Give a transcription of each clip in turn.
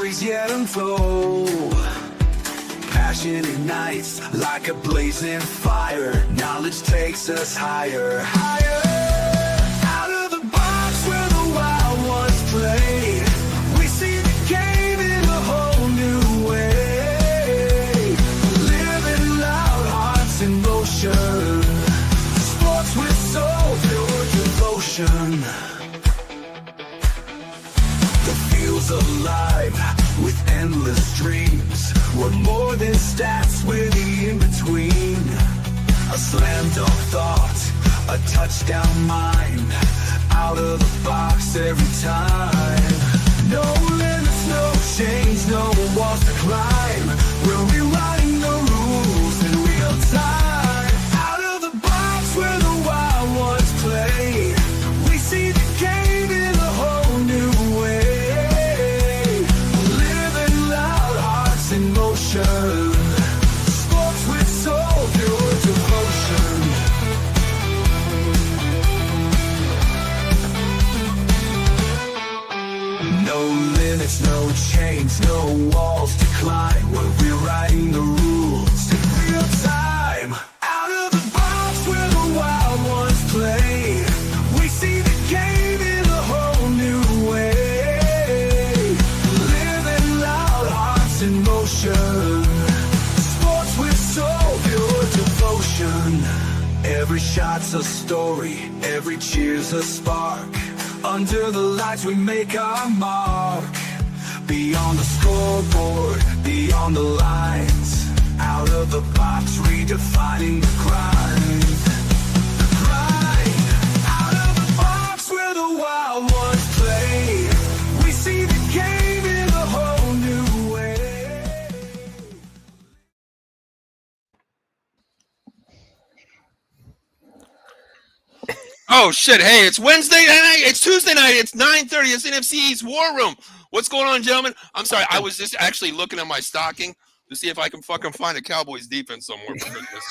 stories yet untold. Passion ignites like a blazing fire. Knowledge takes us higher, higher. Out of the box where the wild ones play, we see the game in a whole new way. Living loud, hearts in motion. Sports with soul, pure devotion. The field's alive with endless dreams. We're more than stats, we're the in-between. A slam dunk thought, a touchdown mind. Out of the box every time. No limits, no chains, no walls to climb. We're rewriting the rules in real time. Out of the box where the wild ones play, we see the game in a whole new way. Living loud, hearts in motion. Sports with soul, pure devotion. No limits, no chains, no walls to climb. We're rewriting the rules in real time. Out of the box where the wild ones play, we see the game in a whole new way. Living loud, hearts in motion. Sports with soul, pure devotion. Every shot's a story, every cheer's a spark. Under the lights we make our mark. Beyond the scoreboard, beyond the lines. Out of the box, redefining the grind. The grind. Out of the box where the wild ones play, we see the game in a whole new way. Oh shit! Hey, it's Wednesday night. It's Tuesday night. It's 9:30. It's Nfc East War Room. What's going on, gentlemen? I'm sorry. I was just actually looking at my stocking to see if I can fucking find a Cowboys defense somewhere. For Christmas.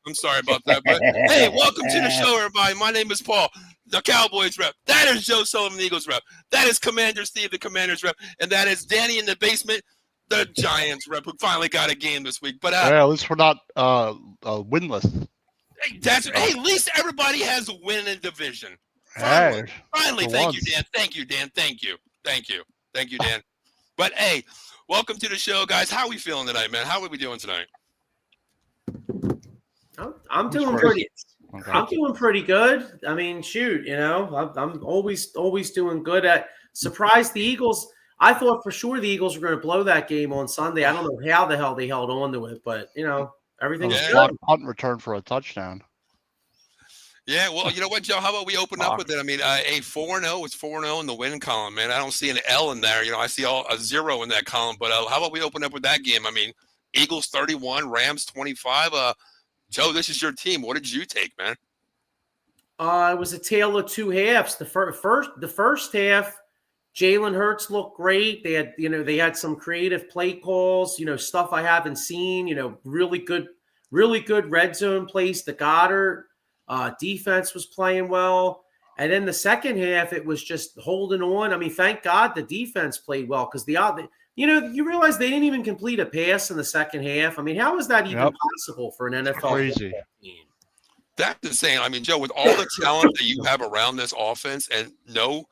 I'm sorry about that. But hey, welcome to the show, everybody. My name is Paul, the Cowboys rep. That is Joe Sullivan, the Eagles rep. That is Commander Steve, the Commanders rep, and that is Danny in the basement, the Giants rep, who finally got a game this week. But yeah, at least we're not winless. Hey, at least everybody has a win in division. Finally, thank you, Dan. Thank you, Dan. Thank you, Dan. But hey, welcome to the show, guys. How are we feeling tonight, man? How are we doing tonight? I'm doing pretty. Okay. I'm doing pretty good. I mean, shoot, I'm always doing good. Surprised the Eagles. I thought for sure the Eagles were going to blow that game on Sunday. I don't know how the hell they held on to it, but everything's good. Punt return for a touchdown. Yeah, well, you know what, Joe? How about we open up with it? I mean, a 4-0 is 4-0 in the win column, man. I don't see an L in there. I see a 0 in that column. But how about we open up with that game? I mean, Eagles 31, Rams 25. Joe, this is your team. What did you take, man? It was a tale of two halves. The first half, Jalen Hurts looked great. They had some creative play calls, stuff I haven't seen. Really good red zone plays to Goddard. Defense was playing well. And then the second half, it was just holding on. I mean, thank God the defense played well because you realize they didn't even complete a pass in the second half. I mean, how is that even possible for an NFL crazy team? That's insane. I mean, Joe, with all the talent that you have around this offense and no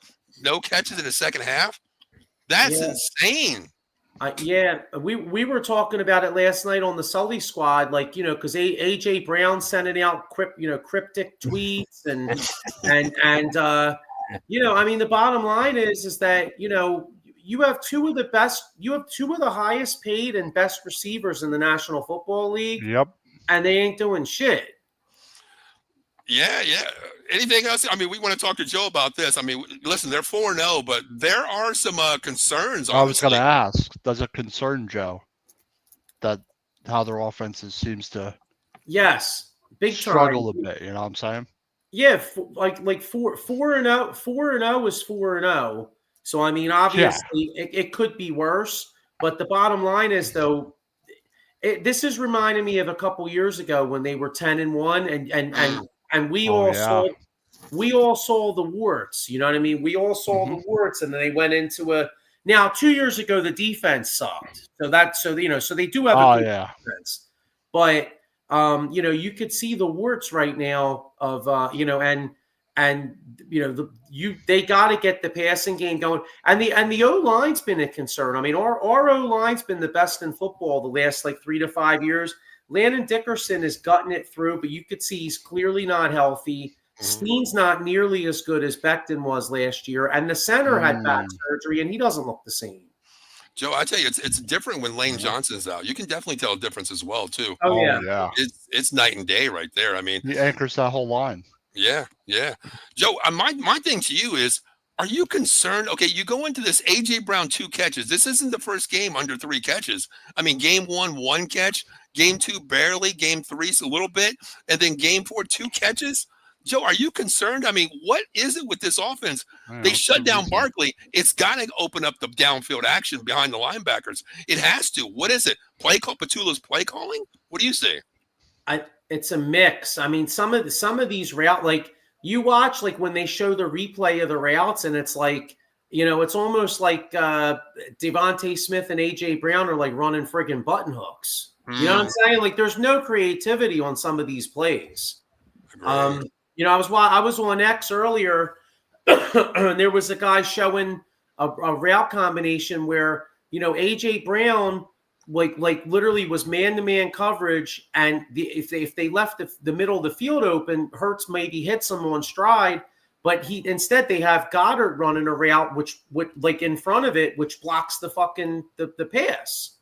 catches in the second half, that's insane. We were talking about it last night on the Sully squad, because AJ Brown sending out cryptic tweets I mean, the bottom line is that you have two of the highest paid and best receivers in the National Football League. Yep, and they ain't doing shit. Yeah. Anything else? I mean, we want to talk to Joe about this. I mean, listen, they're 4-0, but there are some concerns. I was going to ask, does it concern Joe that how their offenses seems to big struggle a bit? You know what I'm saying? Yeah, like 4-0 is 4-0. So I mean, obviously, it could be worse. But the bottom line is, though, this is reminding me of a couple years ago when they were 10-1, and we all saw the warts. You know what I mean? We all saw the warts, and then they went into Now, 2 years ago, the defense sucked. So they do have Oh a good yeah. defense, but you could see the warts right now of they got to get the passing game going, and the O line's been a concern. I mean, our O line's been the best in football the last like 3 to 5 years. Landon Dickerson is gutting it through, but you could see he's clearly not healthy. Steen's not nearly as good as Becton was last year, and the center had back surgery, and he doesn't look the same. Joe, I tell you, it's different when Lane Johnson's out. You can definitely tell a difference as well too. Oh yeah. Yeah. It's night and day right there. I mean, He anchors that whole line. yeah. Joe, my thing to you is, are you concerned? Okay, you go into this AJ Brown 2 catches. This isn't the first game under 3 catches. I mean, game 1 catch, game 2 barely, game 3 a little bit, and then game 4 2 catches. Joe, are you concerned? I mean, what is it with this offense? They shut down Barkley. It's got to open up the downfield action behind the linebackers. It has to. What is it? Petula's play calling? What do you say? It's a mix. I mean, some of these route, like you watch, like when they show the replay of the routes, and it's like, it's almost like Devontae Smith and AJ Brown are like running friggin' button hooks. You know what I'm saying? Like, there's no creativity on some of these plays. I was on X earlier, and there was a guy showing a route combination where AJ Brown like literally was man-to-man coverage, and if they left the middle of the field open, Hurts maybe hits him on stride, but instead they have Goddard running a route which like in front of it, which blocks the fucking the pass.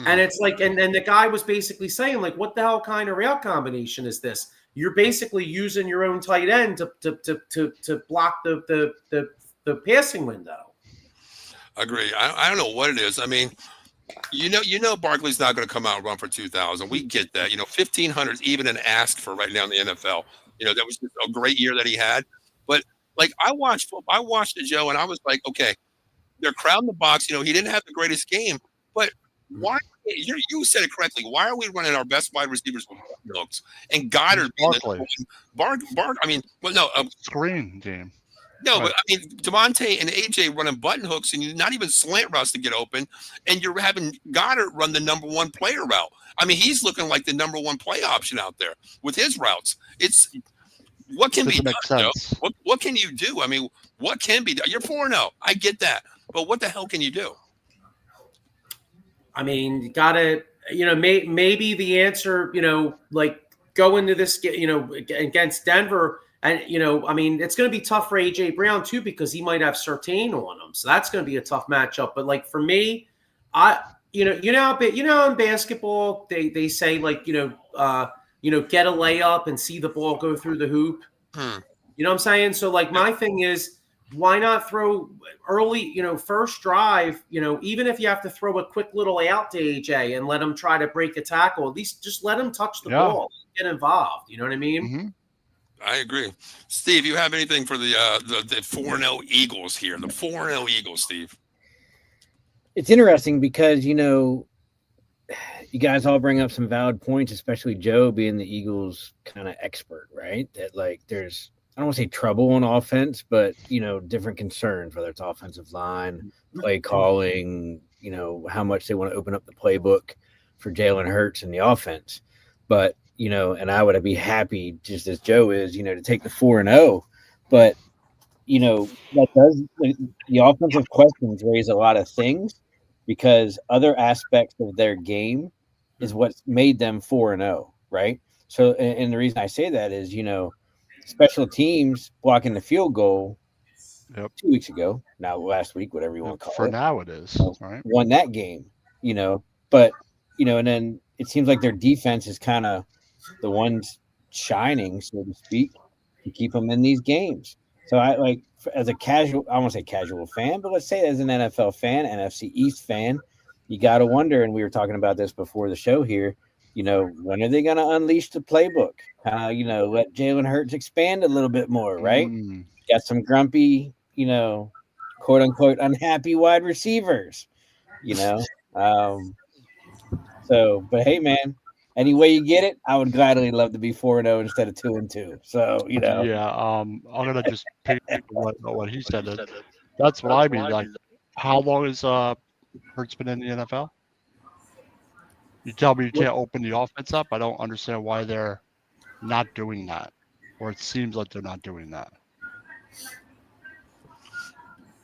And it's like, and then the guy was basically saying, like, what the hell kind of route combination is this? You're basically using your own tight end to block the passing window. Agree. I don't know what it is. I mean, Barkley's not going to come out and run for 2,000. We get that. 1,500 is even an ask for right now in the NFL. That was just a great year that he had. But like I watched it, Joe, and I was like, okay, they're crowding the box. He didn't have the greatest game, but why? You said it correctly. Why are we running our best wide receivers with looks and Goddard being screen game? No, right. But I mean, Devontae and AJ running button hooks, and you're not even slant routes to get open, and you're having Goddard run the number 1 player route. I mean, he's looking like the number 1 play option out there with his routes. It's what can be done. What can you do? I mean, what can be done? You're 4-0. I get that, but what the hell can you do? I mean, you gotta, maybe the answer, like go into this, against Denver. And, I mean, it's going to be tough for AJ Brown too, because he might have Surtain on him. So that's going to be a tough matchup. But like for me, in basketball, they say like, get a layup and see the ball go through the hoop. You know what I'm saying? So like my thing is, why not throw early, first drive, even if you have to throw a quick little out to AJ and let him try to break a tackle, at least just let him touch the ball, get involved. You know what I mean? Mm-hmm. I agree. Steve, you have anything for the 4-0 Eagles here? The 4-0 Eagles, Steve. It's interesting because, you guys all bring up some valid points, especially Joe being the Eagles kind of expert, right? That like there's, I don't want to say trouble on offense, but, different concerns, whether it's offensive line, play calling, how much they want to open up the playbook for Jalen Hurts and the offense. But, and I would be happy, just as Joe is, to take the 4-0. But, that does, the offensive questions raise a lot of things because other aspects of their game is what's made them 4-0, right? So, and the reason I say that is, special teams blocking the field goal 2 weeks ago, now last week, whatever you want to call it. For now it is, right? Won that game, but, and then it seems like their defense is kind of the ones shining, so to speak, to keep them in these games. So I like, as a casual, I won't say casual fan, but let's say as an NFL fan, NFC East fan, you got to wonder, and we were talking about this before the show here, when are they going to unleash the playbook? Let Jalen Hurts expand a little bit more, right? Got some grumpy, quote unquote, unhappy wide receivers, So, but hey, man, any way you get it, I would gladly love to be 4-0 instead of 2-2. So, Yeah, I'm gonna just pick what he said. That's what I mean. Like, How long has Hurts been in the NFL? You tell me you can't open the offense up. I don't understand why they're not doing that, or it seems like they're not doing that.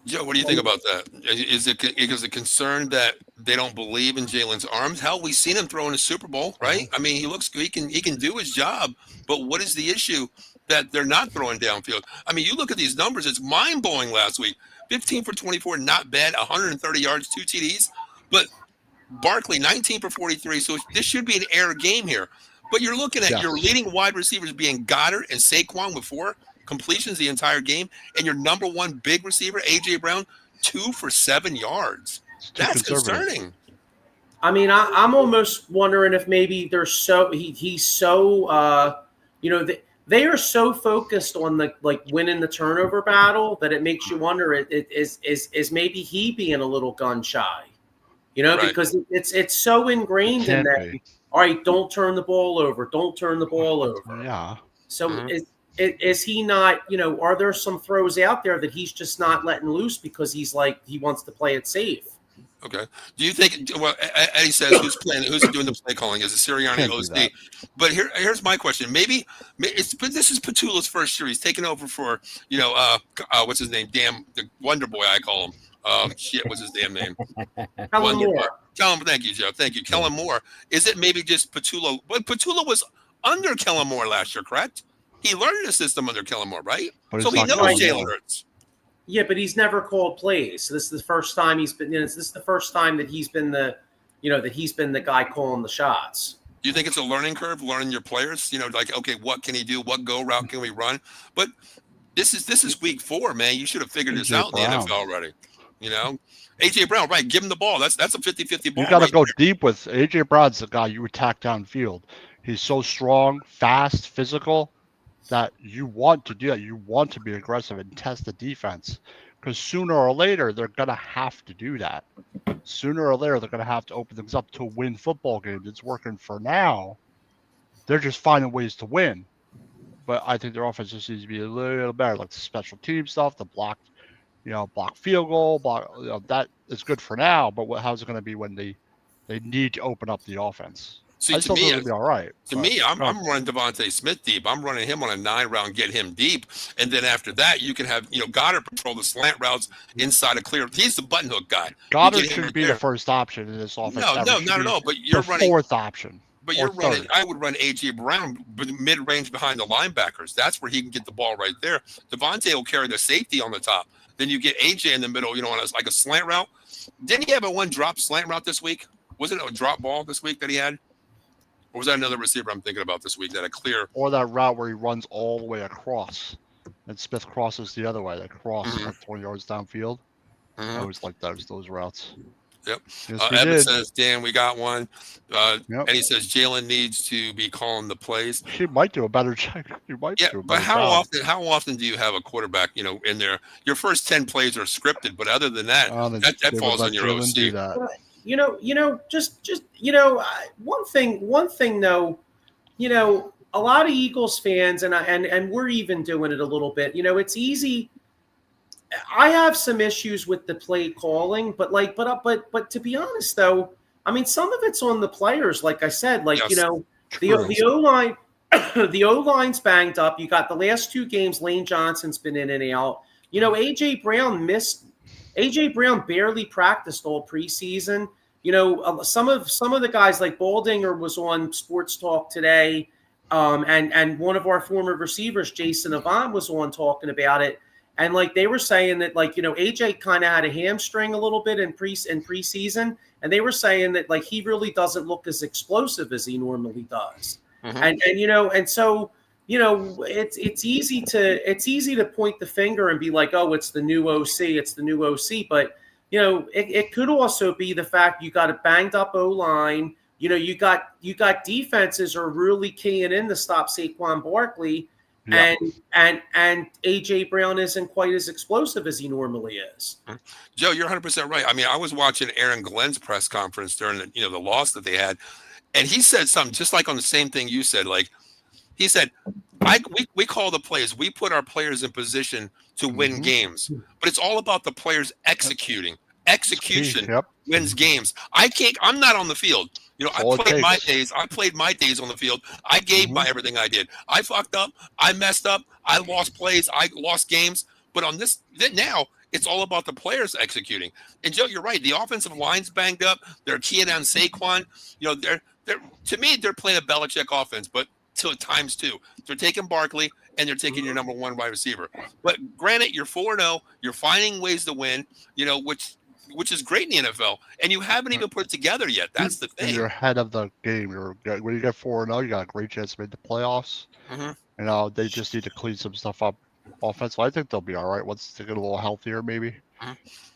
Joe, what do you think about that? Is it concerned that they don't believe in Jalen's arms? Hell, we've seen him throw in a Super Bowl, right? I mean, he looks good. He can do his job. But what is the issue that they're not throwing downfield? I mean, you look at these numbers. It's mind blowing. Last week, 15 for 24, not bad. 130 yards, 2 TDs. But Barkley, 19 for 43. So this should be an air game here. But you're looking at your leading wide receivers being Goddard and Saquon with 4 completions the entire game, and your number 1 big receiver, A.J. Brown, 2 for 7 yards. That's concerning. I mean, I'm almost wondering if maybe they're so he's so they are so focused on the winning the turnover battle that it makes you wonder is maybe he being a little gun shy, Right. because it's so ingrained in that. All right, don't turn the ball over. Don't turn the ball over. Yeah. So is he not, are there some throws out there that he's just not letting loose because he wants to play it safe? Okay. Do you think? Well, Eddie says who's doing the play calling? Is it Sirianni OC? But here's my question. Maybe this is Petula's first year. He's taking over for what's his name? Damn, the Wonder Boy I call him. What's his damn name? Kellen Moore. Thank you, Joe. Thank you, Kellen Moore. Is it maybe just Petula? But Petula was under Kellen Moore last year, correct? He learned the system under Kellen Moore, right? So he knows Jalen Hurts. Yeah, but he's never called plays. So this is the first time he's been. This is the first time that he's been the guy calling the shots. Do you think it's a learning curve, learning your players? Okay, what can he do? What go route can we run? But this is week 4, man. You should have figured this out in the NFL already. A.J. Brown, right? Give him the ball. That's a 50-50 ball. You got to go deep with A.J. Brown's the guy you attack downfield. He's so strong, fast, physical that you want to do that. You want to be aggressive and test the defense because sooner or later they're going to have to do that. Sooner or later they're going to have to open things up to win football games. It's working for now. They're just finding ways to win. But I think their offense just needs to be a little better, like the special team stuff, the block field goal, that is good for now. But how's it going to be when they need to open up the offense? See, I still think it'll be all right. To me, I'm running Devontae Smith deep. I'm running him on a 9-round, get him deep, and then after that, you can have Goddard patrol the slant routes inside a clear. He's the button hook guy. Goddard should be the first option in this offense. No, not at all. But you're running fourth option. But you're running. I would run A.J. Brown mid-range behind the linebackers. That's where he can get the ball right there. Devontae will carry the safety on the top. Then you get A.J. in the middle. On like a slant route. Didn't he have a one drop slant route this week? Was it a drop ball this week that he had? Or was that another receiver I'm thinking about this week that a clear? Or that route where he runs all the way across, and Smith crosses the other way. That cross like 20 yards downfield. I always like those routes. Yep. Yes, Evan says, Dan, we got one. Yep. And he says Jalen needs to be calling the plays. He might do a better job. But how often do you have a quarterback, in there? Your first 10 plays are scripted, but other than that, that falls on your OC. One thing though, a lot of Eagles fans and we're even doing it a little bit. It's easy. I have some issues with the play calling, but to be honest though, I mean some of it's on the players. Like I said, the O-line, the O-line's banged up. You got the last 2 games. Lane Johnson's been in and out. A.J. Brown barely practiced all preseason. Some of the guys like Baldinger was on Sports Talk today, and one of our former receivers, Jason Avant, was on talking about it. And they were saying that AJ kind of had a hamstring a little bit in preseason, and they were saying that he really doesn't look as explosive as he normally does. Mm-hmm. And so it's easy to point the finger and be like, oh, it's the new OC, but it could also be the fact you got a banged up O-line. You got defenses are really keying in to stop Saquon Barkley. Yeah. And A.J. Brown isn't quite as explosive as he normally is. Joe, you're 100% right. I mean, I was watching Aaron Glenn's press conference during the loss that they had, and he said something just like on the same thing you said. He said, we call the plays. We put our players in position to win games, but it's all about the players executing. Execution Yep. wins games. I'm not on the field. You know, That's all it takes. I played my days on the field. I gave my everything I did. I fucked up. I messed up. I lost plays. I lost games. But on this now, it's all about the players executing. And Joe, you're right. The offensive line's banged up. They're keying on Saquon. You know, they're to me, they're playing a Belichick offense, but to times two. They're taking Barkley and they're taking your number one wide receiver. But granted, you're 4-0. You're finding ways to win, you know, which is great in the NFL. And you haven't even put it together yet. That's the And thing. you're ahead of the game. When you get 4-0, you got a great chance to make the playoffs. Mm-hmm. They just need to clean some stuff up offensively. I think they'll be all right once they get a little healthier, maybe.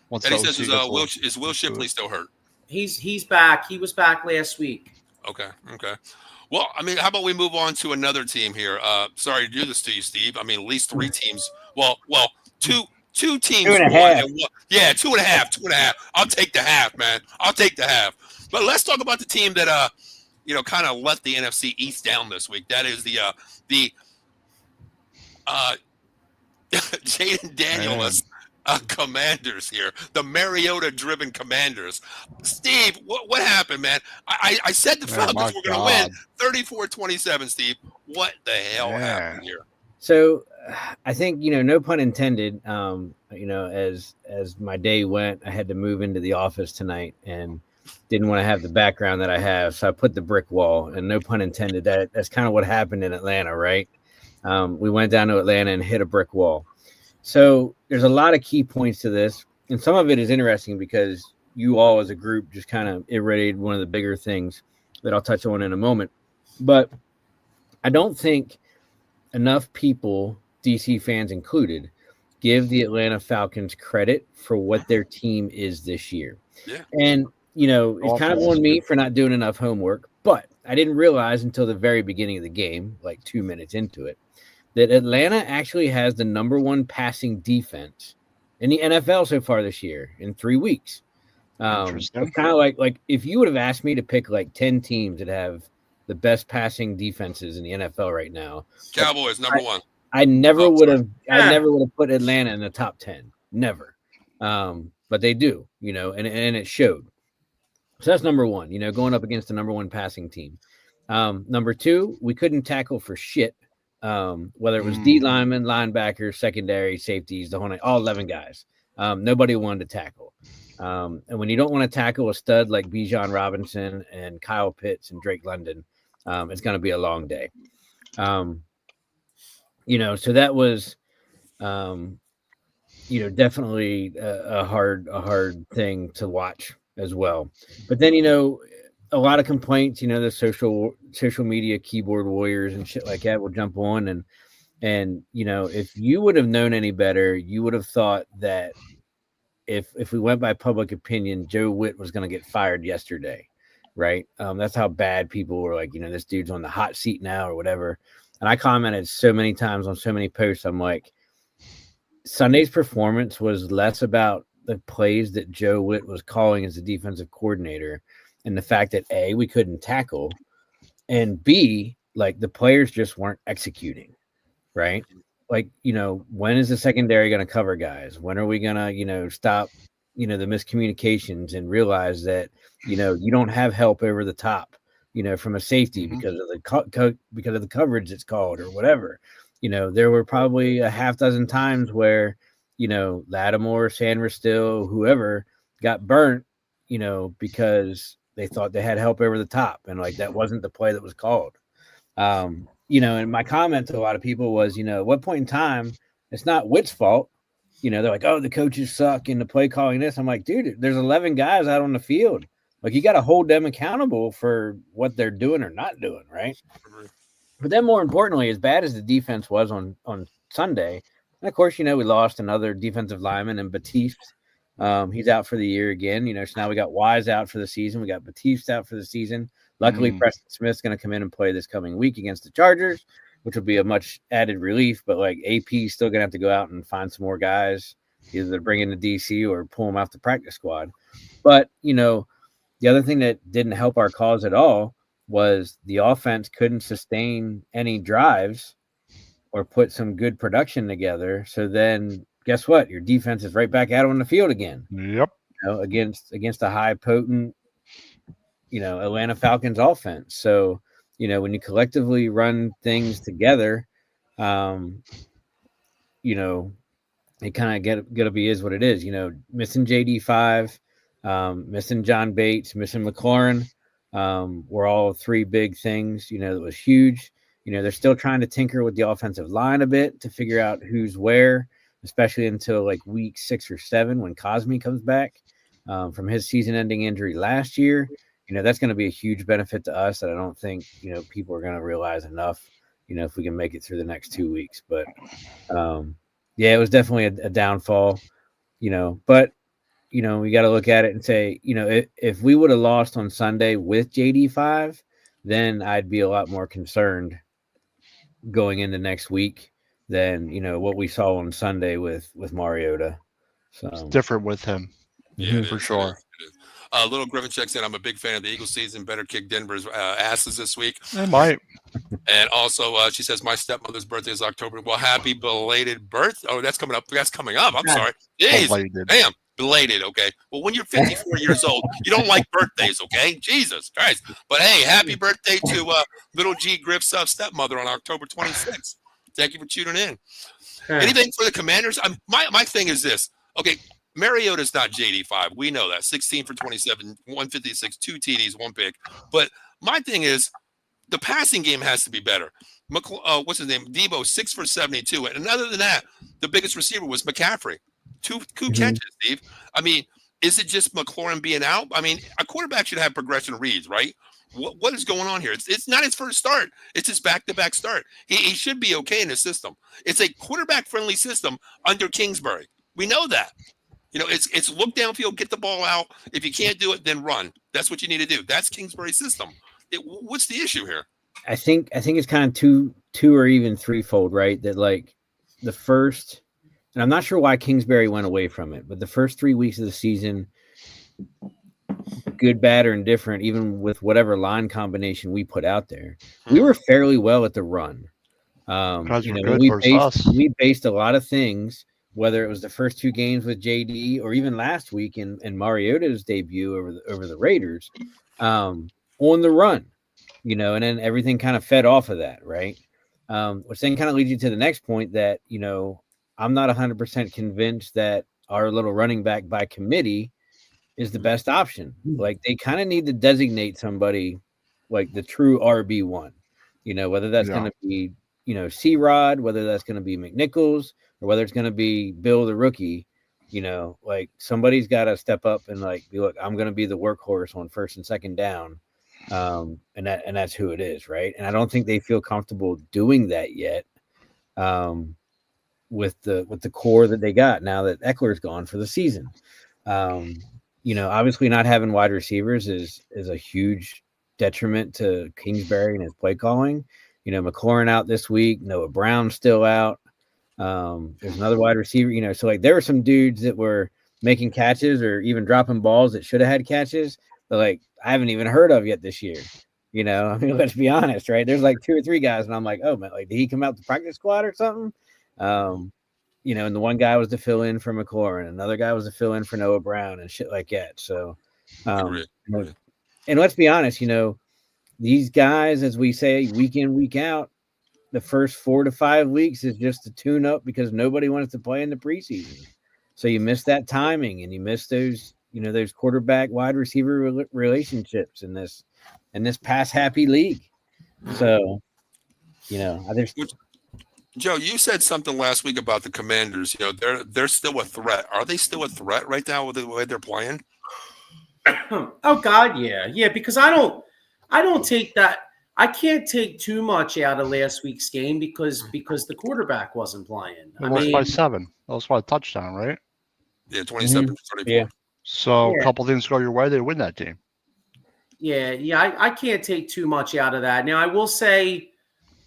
Once Eddie the says, OC is Will Shipley still hurt? He's back. He was back last week. Okay. Well, I mean, how about we move on to another team here? Sorry to do this to you, Steve. I mean, at least three teams. Well, two teams. 2.5. Yeah, 2.5. I'll take the half, man. I'll take the half. But let's talk about the team that you know, kind of let the NFC East down this week. That is the Jaden Daniels Commanders here, the Mariota-driven Commanders. Steve, what happened, man? I said the Falcons were going to win 34-27, Steve. What the hell happened here? So I think, you know, no pun intended, you know, as my day went, I had to move into the office tonight and didn't want to have the background that I have. So I put the brick wall, and no pun intended, that's kind of what happened in Atlanta, right? We went down to Atlanta and hit a brick wall. So there's a lot of key points to this. And some of it is interesting because you all as a group just kind of irradiated one of the bigger things that I'll touch on in a moment. But I don't think enough people, DC fans included, give the Atlanta Falcons credit for what their team is this year. Yeah. And, you know, it's kind of on me for not doing enough homework, but I didn't realize until the very beginning of the game, like 2 minutes into it, that Atlanta actually has the number one passing defense in the NFL so far this year in 3 weeks. It's kind of like if you would have asked me to pick like 10 teams that have the best passing defenses in the NFL right now, Cowboys number one. I never would have put Atlanta in the top 10. Never. But they do, you know, and it showed. So that's number one, you know, going up against the number one passing team. Number two, we couldn't tackle for shit. Whether it was D linemen, linebackers, secondary, safeties, the whole night, all 11 guys. Nobody wanted to tackle. And when you don't want to tackle a stud like Bijan Robinson and Kyle Pitts and Drake London, it's going to be a long day. You know, so that was, you know, definitely a hard thing to watch as well. But then, you know, a lot of complaints, you know, the social media keyboard warriors and shit like that will jump on. And, you know, if you would have known any better, you would have thought that if we went by public opinion, Joe Witt was going to get fired yesterday. Right. That's how bad people were like, you know, this dude's on the hot seat now or whatever. And I commented so many times on so many posts. I'm like, Sunday's performance was less about the plays that Joe Witt was calling as a defensive coordinator and the fact that A, we couldn't tackle, and B, like the players just weren't executing, right? Like, you know, when is the secondary going to cover guys? When are we going to, you know, stop, you know, the miscommunications and realize that, you know, you don't have help over the top, you know, from a safety because of the coverage it's called or whatever. You know, there were probably a half dozen times where, you know, Lattimore, Sanders, Still, whoever got burnt, you know, because they thought they had help over the top. And like, that wasn't the play that was called. You know, and my comment to a lot of people was, you know, at what point in time, it's not Witt's fault. You know, they're like, oh, the coaches suck in the play calling this. I'm like, dude, there's 11 guys out on the field. Like, you got to hold them accountable for what they're doing or not doing, right? But then more importantly, as bad as the defense was on Sunday, and of course, you know, we lost another defensive lineman in Batiste. He's out for the year again. You know, so now we got Wise out for the season. We got Batiste out for the season. Luckily, Preston Smith's going to come in and play this coming week against the Chargers, which will be a much added relief. But like AP is still going to have to go out and find some more guys, either to bring in the DC or pull them off the practice squad. But, you know, the other thing that didn't help our cause at all was the offense couldn't sustain any drives or put some good production together. So then guess what? Your defense is right back out on the field again. Yep. against a high potent, Atlanta Falcons offense. So, when you collectively run things together, it kind of gonna be is what it is. Missing JD5, missing John Bates, missing McLaurin, were all three big things. That was huge. They're still trying to tinker with the offensive line a bit to figure out who's where, especially until like week 6 or 7 when Cosme comes back from his season-ending injury last year. That's going to be a huge benefit to us that I don't think people are going to realize enough. If we can make it through the next 2 weeks, but yeah, it was definitely a downfall. But we got to look at it and say, if we would have lost on Sunday with JD5, then I'd be a lot more concerned going into next week than what we saw on Sunday with Mariota. So It's different with him. Yeah, for sure. Little Griffin checks in. I'm a big fan of the Eagles season. Better kick Denver's asses this week. They might. And also, she says my stepmother's birthday is October. Well, happy belated birth. Oh, that's coming up. That's coming up. I'm sorry. Jeez. Belated. Damn. Belated. Okay. Well, when you're 54 years old, you don't like birthdays. Okay. Jesus Christ. But hey, happy birthday to little G Griff's stepmother on October 26th. Thank you for tuning in. Anything for the Commanders? My thing is this. Okay. Mariota's not JD5. We know that. 16 for 27, 156, 2 TDs, 1 pick. But my thing is the passing game has to be better. What's his name? Debo, 6 for 72. And other than that, the biggest receiver was McCaffrey. Two catches, Steve. I mean, is it just McLaurin being out? I mean, a quarterback should have progression reads, right? What is going on here? It's not his first start. It's his back-to-back start. He should be okay in the system. It's a quarterback-friendly system under Kingsbury. We know that. It's look downfield, get the ball out. If you can't do it, then run. That's what you need to do. That's Kingsbury's system. What's the issue here? I think it's kind of two or even threefold, right? That like the first, and I'm not sure why Kingsbury went away from it, but the first 3 weeks of the season, good, bad, or indifferent, even with whatever line combination we put out there, we were fairly well at the run. We based a lot of things, whether it was the first 2 games with JD or even last week in Mariota's debut over the Raiders, on the run, and then everything kind of fed off of that, right? Which then kind of leads you to the next point that, I'm not 100% convinced that our little running back by committee is the best option. Like they kind of need to designate somebody like the true RB1, whether that's going to be, C-Rod, whether that's going to be McNichols, or whether it's going to be Bill the rookie, like somebody's got to step up and like be, look, I'm going to be the workhorse on first and second down. And that's who it is. Right. And I don't think they feel comfortable doing that yet. With the core that they got now that Eckler's gone for the season. Obviously not having wide receivers is a huge detriment to Kingsbury and his play calling. McLaurin out this week, Noah Brown still out. There's another wide receiver, so like there were some dudes that were making catches or even dropping balls that should have had catches, but like I haven't even heard of yet this year. Let's be honest, right? There's like 2 or 3 guys, and I'm like, oh man, like did he come out the practice squad or something? And the one guy was to fill in for McLaurin, another guy was to fill in for Noah Brown and shit like that. So, and let's be honest, these guys, as we say, week in, week out, the first 4 to 5 weeks is just to tune up because nobody wants to play in the preseason. So you miss that timing and you miss those, those quarterback wide receiver relationships in this pass happy league. So, Joe, you said something last week about the Commanders. They're still a threat. Are they still a threat right now with the way they're playing? Oh God, yeah. Because I don't take that. I can't take too much out of last week's game because the quarterback wasn't playing. It lost by 7. That was by a touchdown, right? Yeah, 27 to 34. Yeah. So a couple things go your way, they win that game. Yeah. I can't take too much out of that. Now I will say,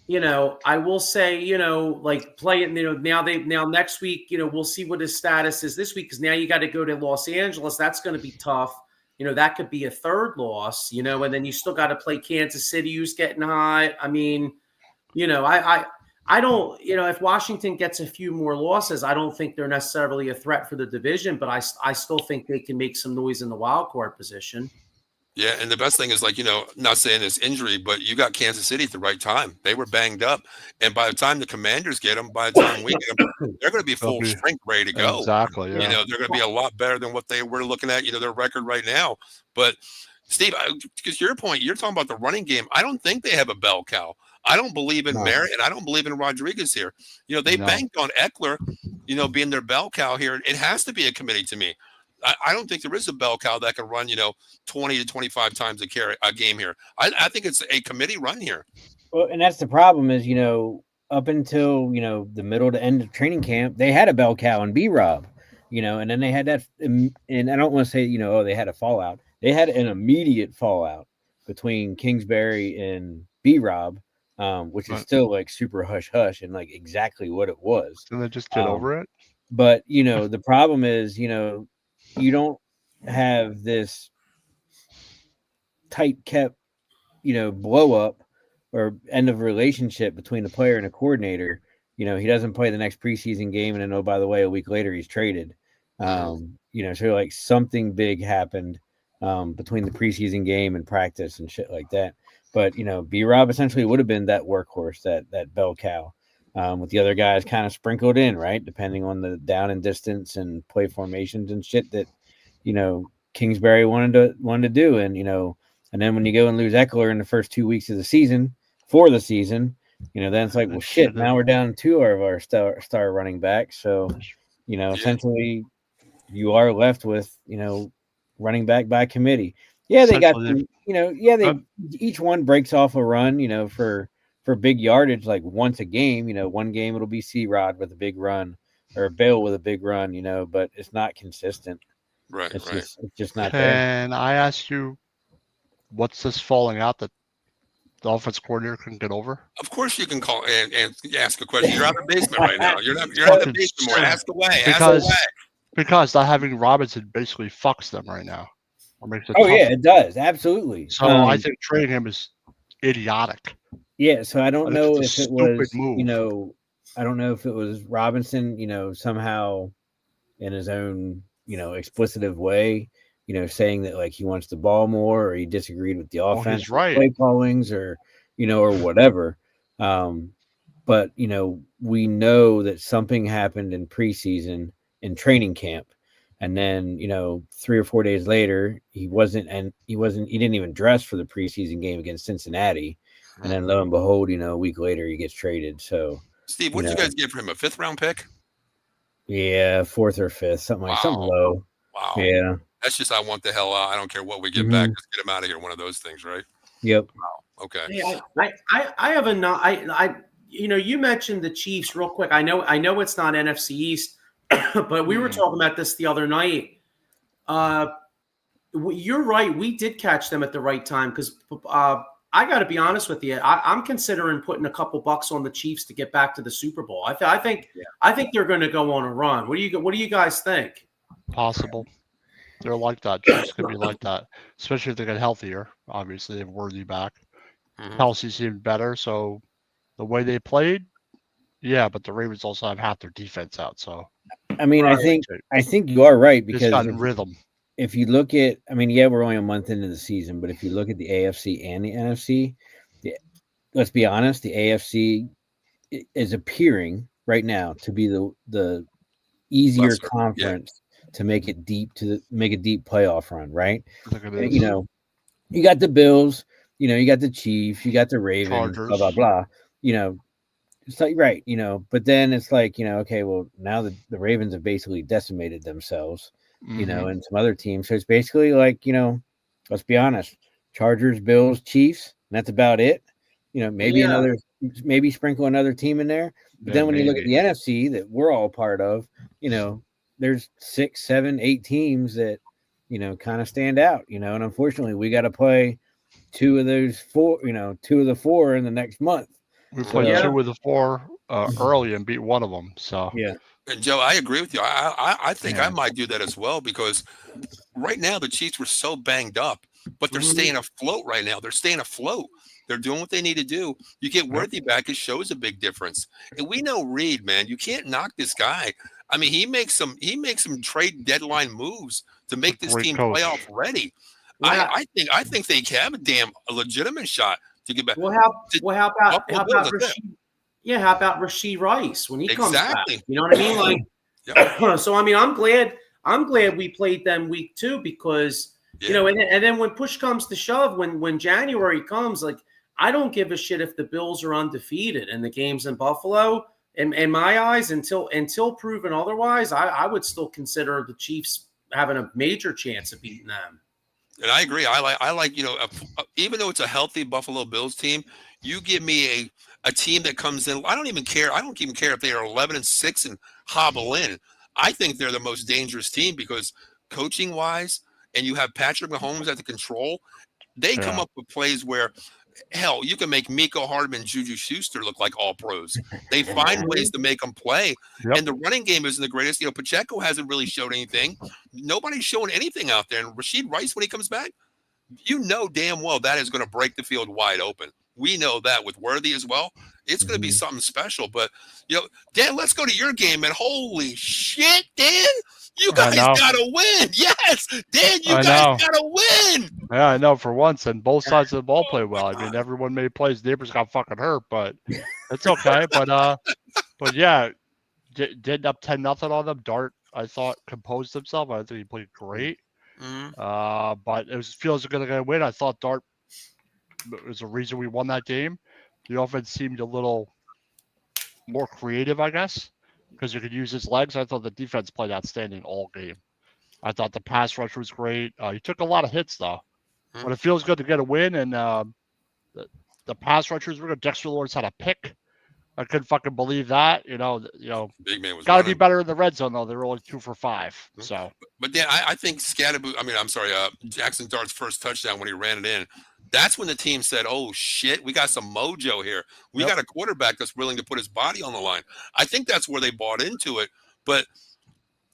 like play it, now next week, we'll see what his status is this week. Cause now you got to go to Los Angeles. That's going to be tough. That could be a 3rd loss, and then you still got to play Kansas City, who's getting hot. I mean, I don't, if Washington gets a few more losses, I don't think they're necessarily a threat for the division, but I still think they can make some noise in the wild card position. Yeah, and the best thing is, like, not saying it's injury, but you got Kansas City at the right time. They were banged up, and by the time the Commanders get them, by the time we get them, they're going to be They'll full be- strength, ready to go. Exactly. Yeah. They're going to be a lot better than what they were looking at. Their record right now. But Steve, because your point, you're talking about the running game. I don't think they have a bell cow. I don't believe in Merritt, and I don't believe in Rodriguez here. They banked on Eckler, being their bell cow here. It has to be a committee to me. I don't think there is a bell cow that can run, 20 to 25 times a game here. I think it's a committee run here. Well, and that's the problem is, up until, the middle to end of training camp, they had a bell cow and B-Rob, and then they had that, and I don't want to say, they had a fallout. They had an immediate fallout between Kingsbury and B-Rob, which is still like super hush-hush and like exactly what it was. And they just get over it. But, the problem is, you don't have this tight kept, blow up or end of relationship between the player and a coordinator. He doesn't play the next preseason game, and then, oh, by the way, a week later he's traded. So like something big happened between the preseason game and practice and shit like that. But B-Rob essentially would have been that workhorse, that bell cow. With the other guys kind of sprinkled in, right? Depending on the down and distance and play formations and shit that, Kingsbury wanted to do. And, and then when you go and lose Eckler in the first 2 weeks of the season, then it's like, well, shit, now we're down 2 of our star running backs. So, essentially you are left with, running back by committee. Yeah, they got, each one breaks off a run, for big yardage, like once a game. One game it'll be C-Rod with a big run or Bill with a big run, but it's not consistent. Right, It's just not there. And I ask you, what's this falling out that the offense coordinator can get over? Of course you can call and ask a question. You're out of the basement right now. You're not in the basement more. Ask away. Because not having Robinson basically fucks them right now. Or makes it Oh, tougher. yeah, it does. Absolutely. So I think trading him is idiotic. Yeah, so I don't know It's a if it was, stupid move. I don't know if it was Robinson, somehow in his own, explicitive way, saying that like he wants the ball more, or he disagreed with the offense, he's right. play callings, or, or whatever. But, we know that something happened in preseason in training camp. And then, 3 or 4 days later, he didn't even dress for the preseason game against Cincinnati. And then lo and behold, a week later he gets traded. So, Steve, what did you guys get for him? A 5th round pick? Yeah, 4th or 5th, something low. Wow. Yeah. That's just, I want the hell out. I don't care what we get back. Just get him out of here. One of those things, right? Yep. Wow. Okay. Hey, I have you mentioned the Chiefs real quick. I know it's not NFC East, but we were talking about this the other night. You're right. We did catch them at the right time because I got to be honest with you. I'm considering putting a couple bucks on the Chiefs to get back to the Super Bowl. I think they're going to go on a run. What do you guys think? Possible. They're like that. Chiefs could be like that, especially if they get healthier. Obviously, they have Worthy back. Kelsey seemed better, so the way they played, yeah. But the Ravens also have half their defense out, so I mean, I think you are right it's because got rhythm. if you look at, we're only a month into the season, but if you look at the AFC and the NFC, let's be honest, the AFC is appearing right now to be the easier conference to make it deep playoff run, right? You got the Bills, you got the Chiefs, you got the Ravens, Chargers. blah blah blah. It's like right, but then it's like, okay, well now the Ravens have basically decimated themselves. And some other teams. So it's basically like, let's be honest, Chargers, Bills, Chiefs, and that's about it. Maybe sprinkle another team in there. But then when you look at the NFC that we're all part of, there's 6, 7, 8 teams that, kind of stand out, and unfortunately we got to play 2 of those 4, 2 of the 4 in the next month. We played 2 of the 4 early and beat one of them. So yeah. And Joe, I agree with you. I think I might do that as well because right now the Chiefs were so banged up, but they're staying afloat right now. They're staying afloat. They're doing what they need to do. You get Worthy back, it shows a big difference. And we know Reed, man. You can't knock this guy. I mean, he makes some trade deadline moves to make this Great team coach. playoff ready. Yeah. I think they have a legitimate shot to get back. Well, how about Bills, how about Rashee Rice when he comes back? Exactly. You know what I mean? Like, Yep. so I mean, I'm glad we played them week 2 because you know, and then when push comes to shove, when January comes, like I don't give a shit if the Bills are undefeated in the games in Buffalo. In my eyes, until proven otherwise, I would still consider the Chiefs having a major chance of beating them. And I agree. I like you know, even though it's a healthy Buffalo Bills team, you give me a team that comes in. I don't even care. I don't even care if they are 11-6 and hobble in. I think they're the most dangerous team because coaching wise, and you have Patrick Mahomes at the control. They come up with plays where, hell, you can make Miko Hardman, Juju Schuster look like all pros. They find ways to make them play. Yep. And the running game isn't the greatest. You know, Pacheco hasn't really showed anything. Nobody's showing anything out there. And Rashee Rice, when he comes back, you know damn well that is going to break the field wide open. We know that with Worthy as well. It's going to be something special. But, you know, Dan, let's go to your game, man. Holy shit, Dan. You guys got to win. Yes, Dan, you guys got to win. Yeah, I know for once. And both sides of the ball play well. I mean, everyone made plays. Neighbors got fucking hurt, but it's okay. But yeah, did up 10-0 on them. Dart, I thought, composed himself. I think he played great. But it feels going to win. I thought Dart was the reason we won that game. The offense seemed a little more creative, I guess, because you could use his legs. I thought the defense played outstanding all game. I thought the pass rush was great. He took a lot of hits, though. But it feels good to get a win. And the pass rushers were good. Dexter Lawrence had a pick. I couldn't fucking believe that. You know, Big man was got to be better in the red zone, though. They were only 2 for 5. So, but yeah, I think Jackson Dart's first touchdown when he ran it in. That's when the team said, "Oh shit, we got some mojo here. We got a quarterback that's willing to put his body on the line." I think that's where they bought into it. But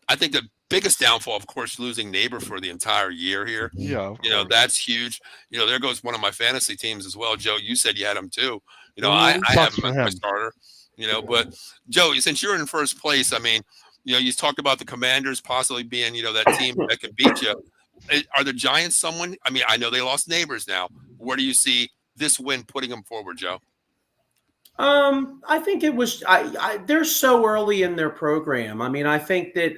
I think the biggest downfall, of course, losing Neighbor for the entire year here. Yeah, you know, that's huge. You know, there goes one of my fantasy teams as well. Joe, you said you had him too. You know, I have him as my starter. You know, but Joe, since you're in first place, I mean, you know, you talked about the Commanders possibly being, you know, that team that can beat you. Are the Giants someone? I mean, I know they lost Neighbors now. Where do you see this win putting them forward, Joe? I think it was. They're so early in their program. I mean, I think that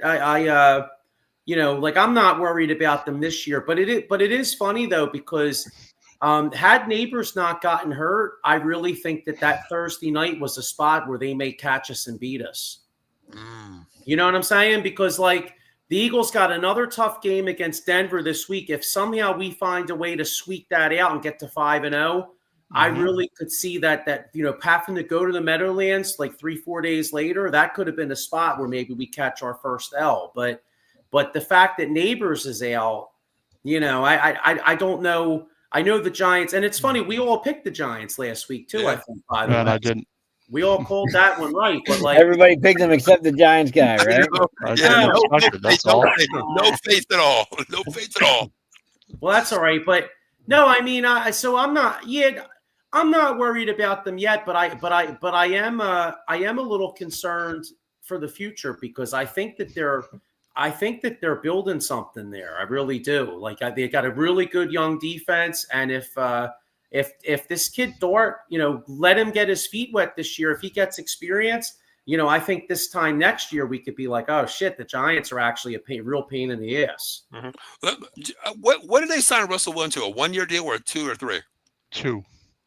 you know, like I'm not worried about them this year. But it is funny though because had Neighbors not gotten hurt, I really think that Thursday night was a spot where they may catch us and beat us. You know what I'm saying? Because like. The Eagles got another tough game against Denver this week. If somehow we find a way to squeak that out and get to 5-0, I really could see that you know, having to go to the Meadowlands like 3-4 days later, that could have been a spot where maybe we catch our first L. But the fact that Neighbors is out, you know, I don't know. I know the Giants, and it's funny, we all picked the Giants last week too. I think. By the way, I didn't. We all called that one right, but like everybody picked them except the Giants guy, right? No faith at all. No faith at all. Well, that's all right, but no, I mean, so I'm not. Yeah, I'm not worried about them yet, but I am a little concerned for the future because I think that they're building something there. I really do. Like they got a really good young defense, and if this kid Dort, you know, let him get his feet wet this year, if he gets experience, you know, I think this time next year we could be like, oh shit, the Giants are actually a real pain in the ass. What did they sign Russell Wilson to? A 1-year deal or a 2 or 3? 2.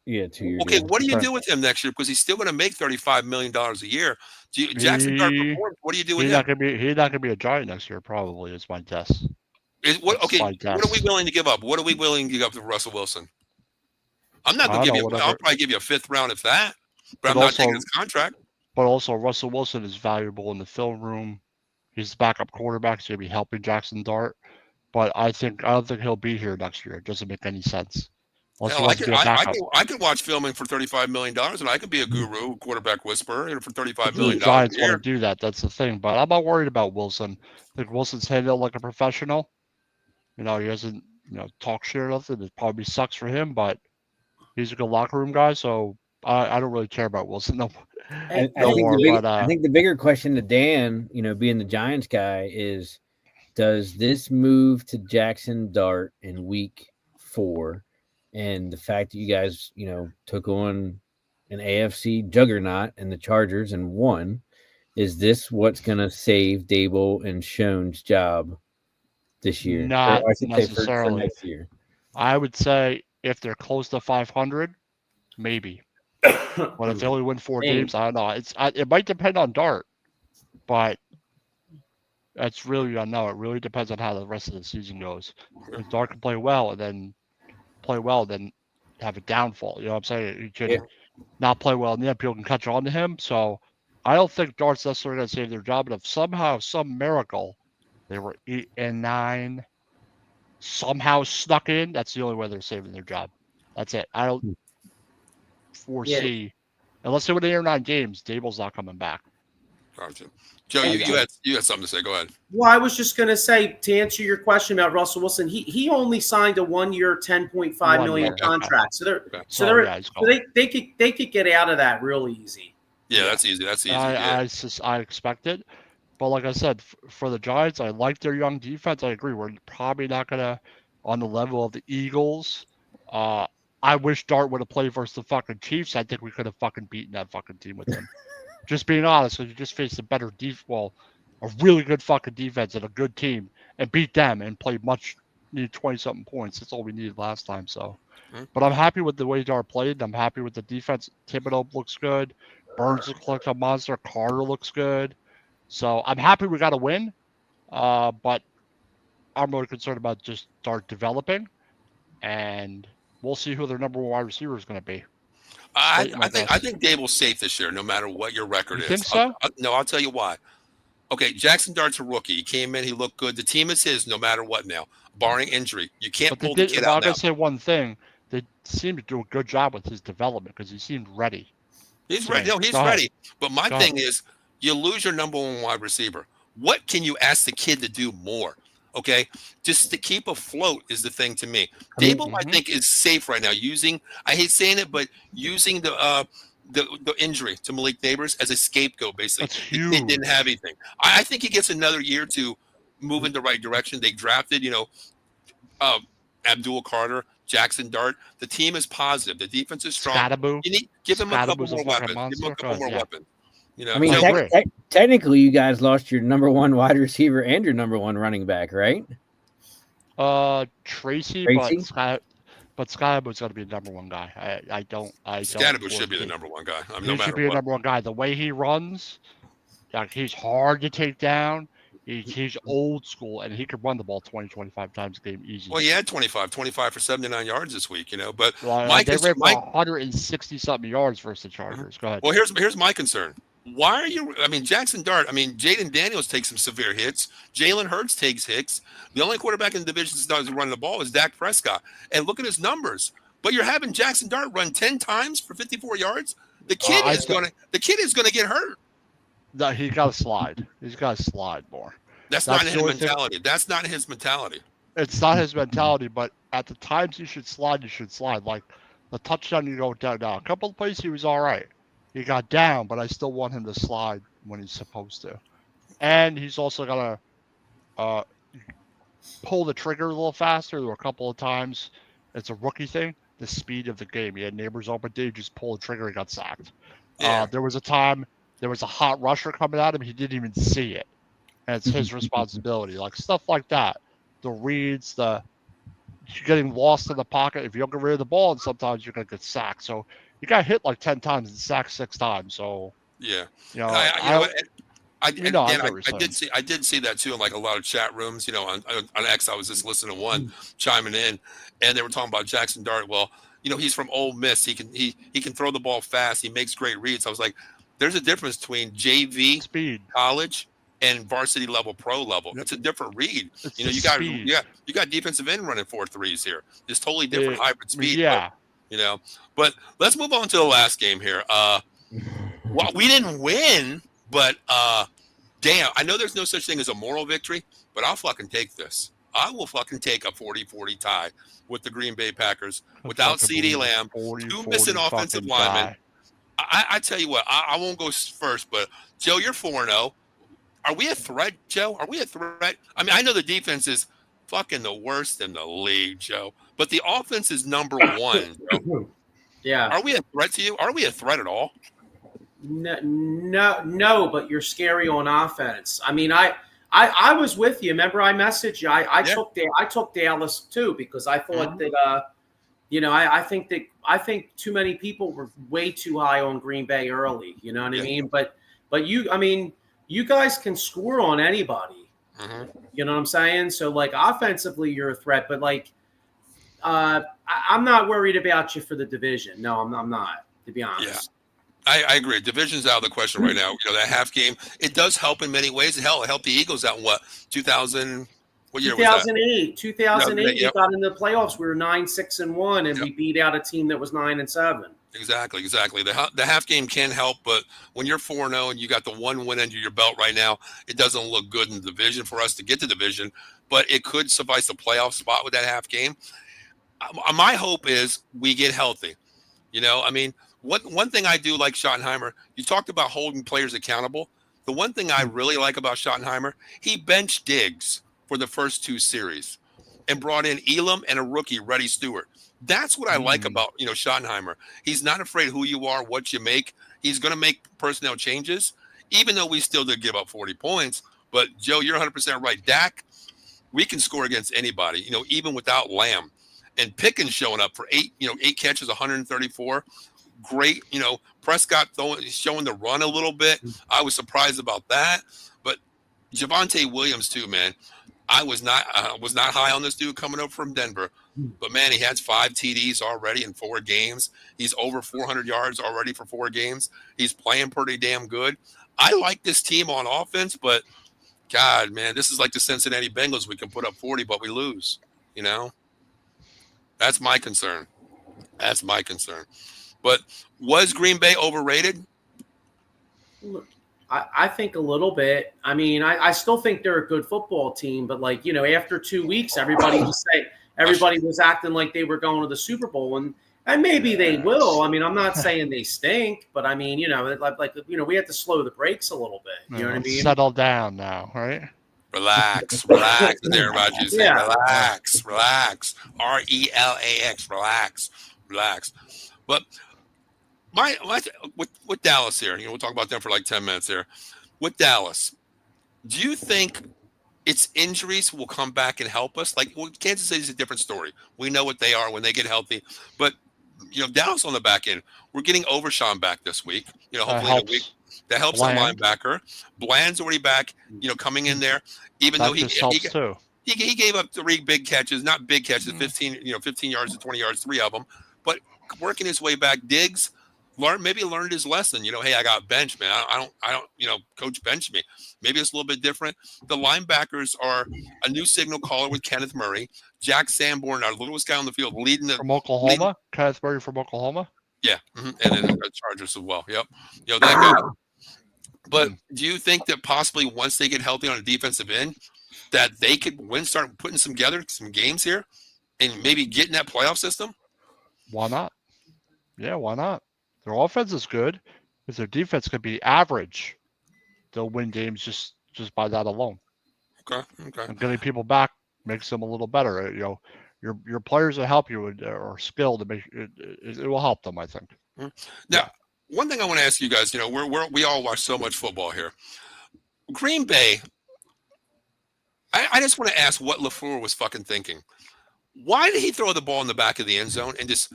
Yeah, 2 years. Okay, what do you do with him next year? Because he's still going to make $35 million a year. Jackson Dart performed. What do you do with him? He's not going to be a Giant next year, probably, is my guess. What are we willing to give up? What are we willing to give up to Russell Wilson? I'm not going to give you. I'll probably give you a 5th round if that. But I'm not taking his contract. But also, Russell Wilson is valuable in the film room. He's the backup quarterback, so he'll be helping Jackson Dart. But I don't think he'll be here next year. It doesn't make any sense. Hell, I could watch filming for $35 million, and I could be a guru, quarterback whisperer, for $35 million. The Giants want to do that. That's the thing. But I'm not worried about Wilson. I think Wilson's handled like a professional. You know, he doesn't, talk shit or nothing. It probably sucks for him, but He's a good locker room guy, so I don't really care about Wilson no I no think more. But I think the bigger question to Dan, being the Giants guy, is does this move to Jackson Dart in week 4 and the fact that you guys, took on an AFC juggernaut and the Chargers and won, is this what's going to save Dable and Schoen's job this year? not Or I should say for necessarily. next year. I would say if they're close to 500, maybe. But if they only win 4 games, I don't know. It might depend on Dart, but that's really I don't know. It really depends on how the rest of the season goes. If Dart can play well, then have a downfall. You know what I'm saying? He could not play well, and then people can catch on to him. So I don't think Dart's necessarily going to save their job. But if somehow, some miracle, they were 8-9, somehow snuck in, that's the only way they're saving their job. That's it. I don't foresee, unless they win 8 or 9 games, Dable's not coming back. Gotcha. Joe, you had something to say. Go ahead. Well, I was just going to say, to answer your question about Russell Wilson, he only signed a 1-year, $10.5 million contract. So they could get out of that real easy. Yeah, that's easy. That's easy. I expect it. But like I said, for the Giants, I like their young defense. I agree. We're probably not going to on the level of the Eagles. I wish Dart would have played versus the fucking Chiefs. I think we could have fucking beaten that fucking team with him. Just being honest, because you just faced a better a really good fucking defense and a good team, and beat them and played needed 20-something points. That's all we needed last time. So, but I'm happy with the way Dart played. I'm happy with the defense. Thibodeau looks good. Burns looks like a monster. Carter looks good. So I'm happy we got a win. But I'm really concerned about just Dart developing, and we'll see who their number 1 wide receiver is going to be. I think Dable's safe this year, no matter what your record is. You think so? I'll tell you why. Okay, Jackson Dart's a rookie. He came in, he looked good. The team is his, no matter what now, barring injury. You can't pull the kid out now. I'm going to say one thing. They seem to do a good job with his development because he seemed ready. He's ready. No, he's ready. But my thing is, you lose your number 1 wide receiver. What can you ask the kid to do more? Okay, just to keep afloat is the thing to me. Dable, I think, is safe right now. I hate saying it, but using the injury to Malik Neighbors as a scapegoat, basically. That's huge. They didn't have anything. I think he gets another year to move in the right direction. They drafted, Abdul Carter, Jackson Dart. The team is positive. The defense is strong. Scattaboo. You need give him a couple more weapons. Give him a couple more weapons. I mean, technically, you guys lost your number 1 wide receiver and your number 1 running back, right? Tracy? But Scattaboo's got to be the number 1 guy. Scattaboo should be the number 1 guy. He should be the number 1 guy. The way he runs, he's hard to take down. He's old school, and he could run the ball 20-25 times a game easy. Well, he had 25 for 79 yards this week, But they ran 160-something yards versus the Chargers. Go ahead. Well, here's my concern. Why are you? I mean, Jackson Dart. I mean, Jaden Daniels takes some severe hits. Jalen Hurts takes hits. The only quarterback in the division that doesn't run the ball is Dak Prescott. And look at his numbers. But you're having Jackson Dart run 10 times for 54 yards. The kid is gonna get hurt. No, he's got to slide. He's got to slide more. That's not his mentality. That's not his mentality. It's not his mentality, but at the times you should slide. Like the touchdown, you go down. A couple of plays, he was all right. He got down, but I still want him to slide when he's supposed to. And he's also got to pull the trigger a little faster. There were a couple of times. It's a rookie thing. The speed of the game. He had Neighbors open. Dave just pulled the trigger. He got sacked. Yeah. There was a time. There was a hot rusher coming at him. He didn't even see it. And it's his responsibility. Like stuff like that. The reads, getting lost in the pocket. If you don't get rid of the ball, and sometimes you're going to get sacked. So you got hit like 10 times and sacked 6 times. So yeah, I did see that too in like a lot of chat rooms. On X, I was just listening to one chiming in, and they were talking about Jackson Dart. Well, he's from Ole Miss. He can throw the ball fast. He makes great reads. I was like, there's a difference between JV speed, college, and varsity level, pro level. Yep. It's a different read. You got defensive end running 4.3s here. It's totally different hybrid speed. Yeah. But let's move on to the last game here. Well, we didn't win, but damn, I know there's no such thing as a moral victory, but I'll fucking take this. I will fucking take a 40-40 tie with the Green Bay Packers without CeeDee Lamb, 40, two 40 missing offensive fucking linemen. tie. I tell you what, I won't go first, but Joe, you're 4-0. Are we a threat, Joe? Are we a threat? I mean, I know the defense is fucking the worst in the league, Joe, but the offense is number one, Joe. Yeah. Are we a threat to you? Are we a threat at all? No, but you're scary on offense. I mean, I was with you. Remember, I messaged you. I took Dallas too because I thought that I think too many people were way too high on Green Bay early. You know what I mean? But you guys can score on anybody. Mm-hmm. You know what I'm saying? So like offensively, you're a threat, but like I'm not worried about you for the division. No, I'm not, to be honest. Yeah. I agree. Division's out of the question right now. That half game, it does help in many ways. Hell, it helped the Eagles out in what, 2000? What year was that? 2008, we got into the playoffs. We were 9-6-1, and we beat out a team that was 9-7. Exactly. The half game can help, but when you're 4-0 and you got the one win under your belt right now, it doesn't look good in the division for us to get to division, but it could suffice a playoff spot with that half game. My hope is we get healthy. I mean, one thing I do like Schottenheimer, you talked about holding players accountable. The one thing I really like about Schottenheimer, he benched Diggs for the first two series and brought in Elam and a rookie, Reddy Stewart. That's what I like about, Schottenheimer. He's not afraid who you are, what you make. He's going to make personnel changes, even though we still did give up 40 points. But, Joe, you're 100% right. Dak, we can score against anybody, even without Lamb. And Pickens showing up for 8 catches, 134. Great, Prescott showing the run a little bit. I was surprised about that. But Javonte Williams too, man. I was not high on this dude coming up from Denver. But man, he has 5 TDs already in 4 games. He's over 400 yards already for 4 games. He's playing pretty damn good. I like this team on offense, but God, man, this is like the Cincinnati Bengals. We can put up 40, but we lose. That's my concern. But was Green Bay overrated? I think a little bit. I mean, I still think they're a good football team, but like, after 2 weeks, everybody was acting like they were going to the Super Bowl, and maybe they will. I mean, I'm not saying they stink, but I mean, we have to slow the brakes a little bit. You know what I mean? Settle down now, right? Relax. There, Roger. Relax. RELAX. Relax. But with Dallas here, we'll talk about them for like 10 minutes here. With Dallas, do you think its injuries will come back and help us? Like, Kansas City is a different story. We know what they are when they get healthy. But, Dallas on the back end, we're getting Overshawn back this week. Hopefully in a week. That helps on linebacker. Bland's already back, coming in there. Even though he gave up 3 big catches, not big catches, 15 yards to 20 yards, 3 of them. But working his way back, Diggs learned his lesson. Hey, I got benched, man. I don't, coach benched me. Maybe it's a little bit different. The linebackers are a new signal caller with Kenneth Murray, Jack Sanborn, our littlest guy on the field, leading from Oklahoma. Kenneth Murray from Oklahoma. Yeah, and then the Chargers as well. Yep, that guy. But do you think that possibly once they get healthy on a defensive end, that they could start putting some games here, and maybe get in that playoff system? Why not? Yeah, why not? Their offense is good. If their defense could be average, they'll win games just by that alone. Okay. And getting people back makes them a little better. Your players will help you or skill to make it will help them, I think. Now, one thing I want to ask you guys, we all watch so much football here. Green Bay, I just want to ask what LaFleur was fucking thinking. Why did he throw the ball in the back of the end zone and just?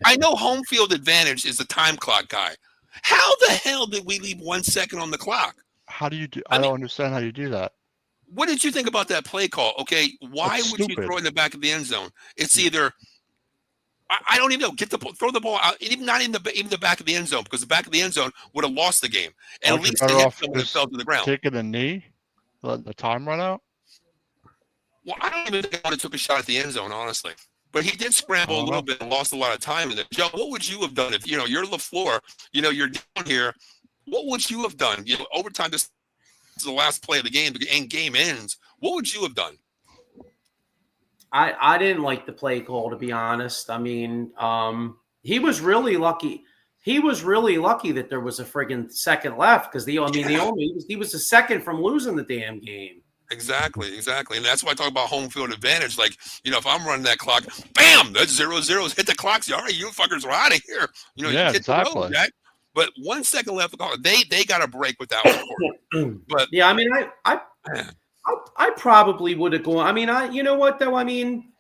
I know home field advantage is the time clock guy. How the hell did we leave 1 second on the clock? How do you do? I don't understand how you do that. What did you think about that play call? Okay, why would you throw it in the back of the end zone? It's either I don't even know. Throw the ball out, even not in the back of the end zone, because the back of the end zone would have lost the game. And at least they hit someone that fell to the ground. Taking a knee, let the time run out. Well, I don't even think I would have took a shot at the end zone, honestly. But he did scramble a little bit and lost a lot of time in it. Joe, what would you have done if you're LaFleur? You're down here. What would you have done? Overtime. This is the last play of the game. The game ends. What would you have done? I didn't like the play call, to be honest. I mean, he was really lucky. He was really lucky that there was a friggin' second left because he was a second from losing the damn game. Exactly. And that's why I talk about home field advantage. Like, if I'm running that clock, bam, that's 0-0. Hit the clock. All right, you fuckers are out of here. Yeah, you hit exactly. the road, Jack. But 1 second left. They got a break with that one. But yeah, I mean, I probably would have gone. I mean, you know what though? I mean,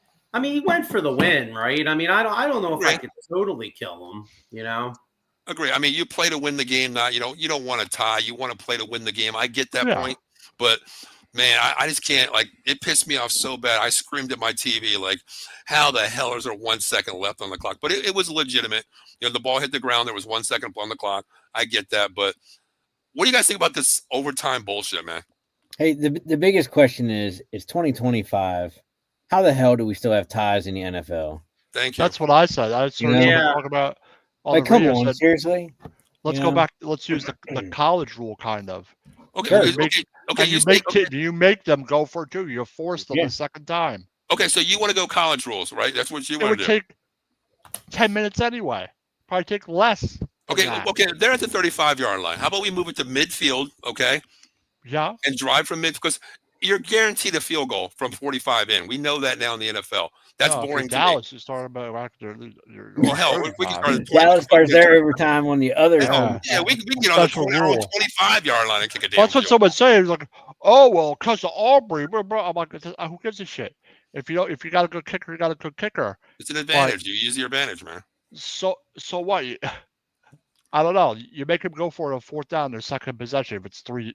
he went for the win, right? I mean, I don't know if I could totally kill him. Agree. I mean, you play to win the game. Not you don't want to tie. You want to play to win the game. I get that point, but man, I just can't. Like, it pissed me off so bad. I screamed at my TV, like, how the hell is there 1 second left on the clock? But it was legitimate. The ball hit the ground. There was 1 second on the clock. I get that. But what do you guys think about this overtime bullshit, man? Hey, the biggest question is, it's 2025. How the hell do we still have ties in the NFL? Thank you. That's what I said. I started talking about. Come on, seriously. Let's go back. Let's use the college rule, kind of. Okay. Sure. You make them go for it too. You force them the second time. Okay, so you want to go college rules, right? That's what you want to do. It would take 10 minutes anyway. Probably take less. Okay. They're at the 35-yard line. How about we move it to midfield? Okay. Yeah. And drive from mid, because you're guaranteed a field goal from 45 in. We know that now in the NFL. That's boring. Dallas is starting about well, hell, we can start. Dallas starts their overtime on the other. Yeah, we can get on the 25-yard line and kick a damn. That's what someone says. Like, oh well, because of Aubrey. I'm like, who gives a shit? If you got a good kicker, you got a good kicker. It's an advantage. You use your advantage, man. So what? I don't know. You make him go for it on fourth down, their second possession. If it's 2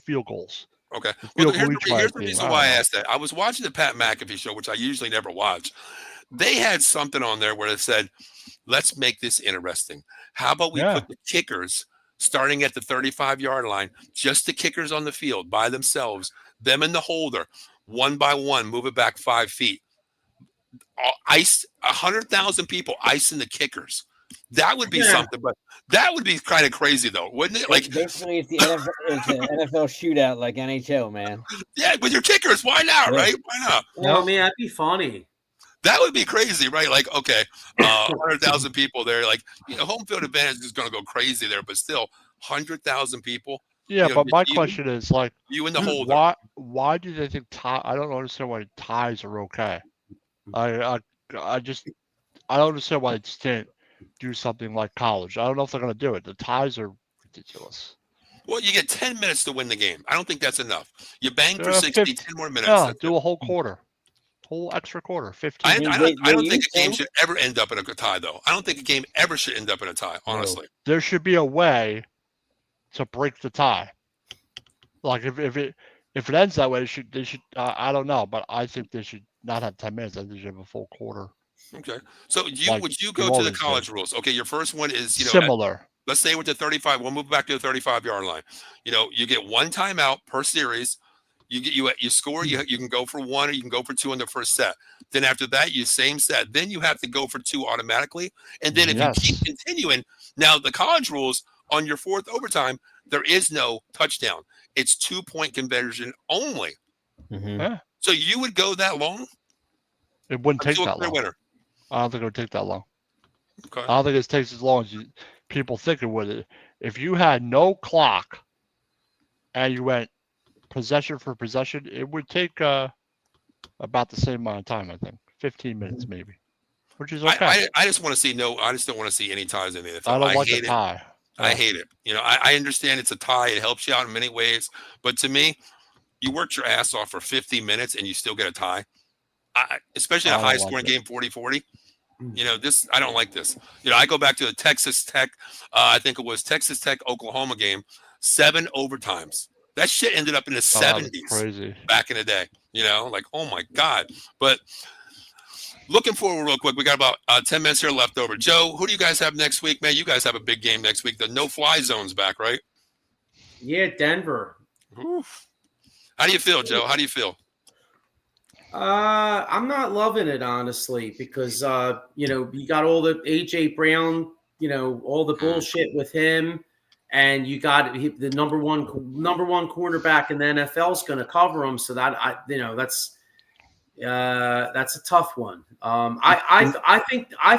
field goals. Okay. Well, here's the reason why I asked that. I was watching the Pat McAfee show, which I usually never watch. They had something on there where it said, let's make this interesting. How about we put the kickers starting at the 35-yard line, just the kickers on the field by themselves, them and the holder, one by one, move it back 5 feet. Ice 100,000 people icing the kickers. That would be something, but that would be kind of crazy, though, wouldn't it? Like, basically, it's the NFL shootout, like NHL, man. Yeah, with your kickers, why not? Yeah. Right? Why not? Well, man, that'd be funny. That would be crazy, right? Like, okay, 100,000 people there, like, home field advantage is going to go crazy there, but still, 100,000 people. Yeah, but my question is, like, you and the holder. Why do they think I don't understand why ties are okay. I don't understand why they just didn't do something like college. I don't know if they're going to do it. The ties are ridiculous. Well, you get 10 minutes to win the game. I don't think that's enough. You bang for 60, 10 more minutes. Yeah, do a whole quarter. Whole extra quarter, 15. I don't think a game should ever end up in a tie, though. I don't think a game ever should end up in a tie, honestly. There should be a way to break the tie. Like, if it ends that way, they should I don't know, but I think they should not have 10 minutes. I think they should have a full quarter. Okay. So would you go to the college rules? Okay, your first one is, similar. Let's say with the 35, we'll move back to the 35-yard line. You get one timeout per series. You score, you can go for 1 or you can go for 2 in the first set. Then after that, you same set. Then you have to go for 2 automatically. And then if you keep continuing, now the college rules on your fourth overtime, there is no touchdown. It's 2-point conversion only. Mm-hmm. Yeah. So you would go that long? It wouldn't take that long. Winner. I don't think it would take that long. Okay. I don't think it takes as long as people think it would. If you had no clock and you went possession for possession, it would take about the same amount of time, I think. 15 minutes maybe. Which is okay. I just want to see I just don't want to see any ties in the NFL. I don't like a tie. I hate it. I understand it's a tie. It helps you out in many ways. But to me, you worked your ass off for 50 minutes and you still get a tie. Especially in a high-scoring game, 40-40. I don't like this. I go back to the Texas Tech, I think it was Texas Tech, Oklahoma game, 7 overtimes. That shit ended up in the 70s. Crazy. Back in the day. Like, oh my God. But looking forward real quick, we got about 10 minutes here left over. Joe, who do you guys have next week, man? You guys have a big game next week. The no-fly zone's back, right? Yeah, Denver. Oof. How do you feel, Joe? How do you feel? I'm not loving it, honestly, because you got all the AJ Brown, all the bullshit with him, and you got the number one cornerback in the NFL is going to cover him. So that That's a tough one. I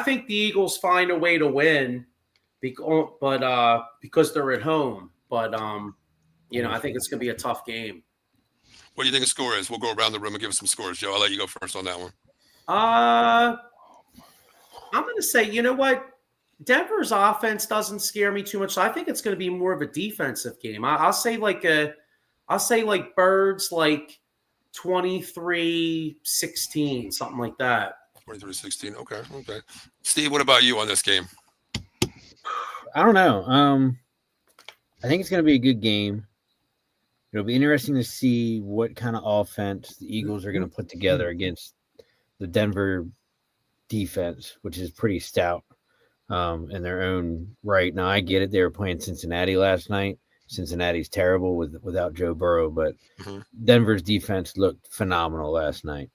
think the Eagles find a way to win, because they're at home. But I think it's going to be a tough game. What do you think the score is? We'll go around the room and give us some scores. Joe, I'll let you go first on that one. I'm going to say, you know what? Denver's offense doesn't scare me too much. So I think it's going to be more of a defensive game. I'll say like Birds, like 23-16, something like that. 23-16. Okay. Steve, what about you on this game? I don't know. I think it's going to be a good game. It'll be interesting to see what kind of offense the Eagles are going to put together against the Denver defense, which is pretty stout in their own right. Now, I get it. They were playing Cincinnati last night. Cincinnati's terrible without Joe Burrow, but Denver's defense looked phenomenal last night.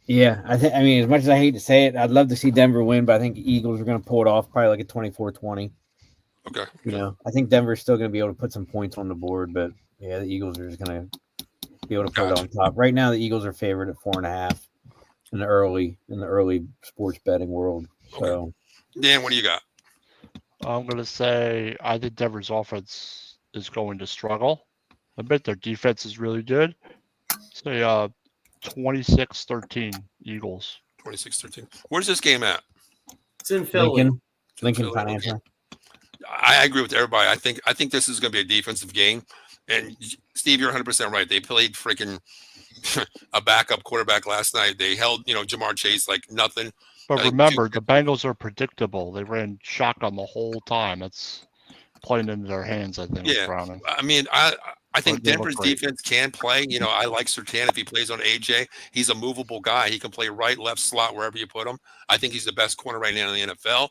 Yeah, I mean, as much as I hate to say it, I'd love to see Denver win, but I think the Eagles are going to pull it off, probably like a 24-20. Okay. I think Denver's still going to be able to put some points on the board, but yeah, the Eagles are just going to be able to put it on top. Right now, the Eagles are favored at 4.5 in the early sports betting world. So, okay. Dan, what do you got? I'm going to say I think Denver's offense is going to struggle. I bet their defense is really good. Say 26-13 Eagles. 26-13. Where's this game at? It's in Philly. Lincoln Financial. Okay. I agree with everybody. I think this is going to be a defensive game. And Steve, you're 100% right. They played freaking a backup quarterback last night. They held, Jamar Chase like nothing. But remember, the Bengals are predictable. They ran shotgun the whole time. That's playing into their hands, I think. Yeah. I mean, I think Denver's defense can play. I like Surtain if he plays on AJ. He's a movable guy. He can play right, left, slot, wherever you put him. I think he's the best corner right now in the NFL.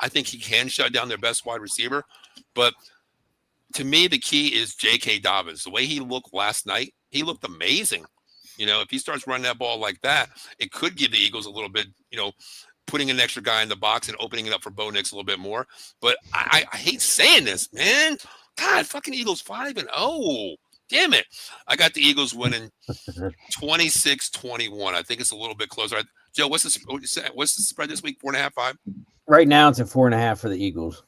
I think he can shut down their best wide receiver. But to me, the key is J.K. Dobbins. The way he looked last night, he looked amazing. If he starts running that ball like that, it could give the Eagles a little bit, putting an extra guy in the box and opening it up for Bo Nix a little bit more. But I hate saying this, man. God, fucking Eagles 5-0. Damn it. I got the Eagles winning 26-21. I think it's a little bit closer. Joe, what's the spread this week? 4.5, 5? Right now, it's at 4.5 for the Eagles.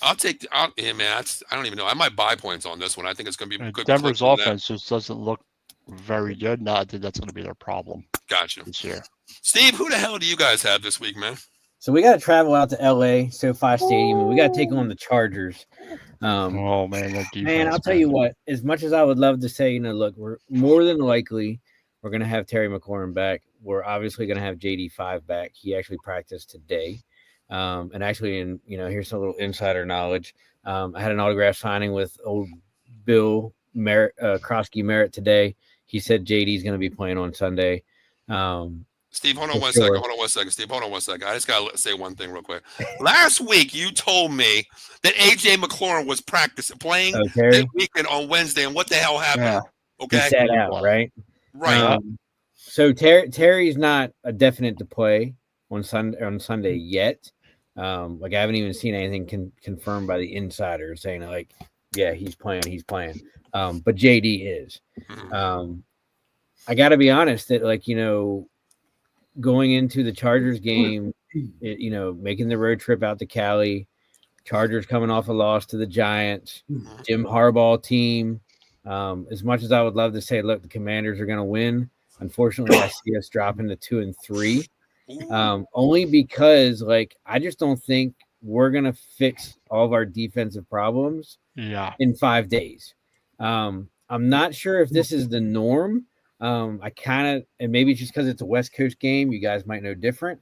I don't even know. I might buy points on this one. I think it's going to be good. Denver's offense just doesn't look very good. No, I think that's going to be their problem. Gotcha. This year. Steve, who the hell do you guys have this week, man? So we got to travel out to LA, SoFi Stadium, and we got to take on the Chargers. Oh man, that defense, man! I'll tell you what. As much as I would love to say, look, we're more than likely we're going to have Terry McLaurin back. We're obviously going to have JD5 back. He actually practiced today, and actually, here's some little insider knowledge. I had an autograph signing with old Bill Merritt, Krosky Merritt today. He said JD's going to be playing on Sunday. Steve, hold on one second. Steve, hold on one second. I just got to say one thing real quick. Last week, you told me that A.J. McLaurin was playing this weekend on Wednesday, and what the hell happened? Yeah. Okay. He sat out, right? Right. So Terry's not a definite to play on Sunday yet. I haven't even seen anything confirmed by the insiders saying yeah, he's playing. But JD is. I got to be honest that going into the Chargers game, making the road trip out to Cali, Chargers coming off a loss to the Giants, Jim Harbaugh team. As much as I would love to say, look, the Commanders are going to win, unfortunately, I see us dropping to 2-3. Only because, I just don't think we're going to fix all of our defensive problems in 5 days. I'm not sure if this is the norm. And maybe it's just because it's a West Coast game, you guys might know different.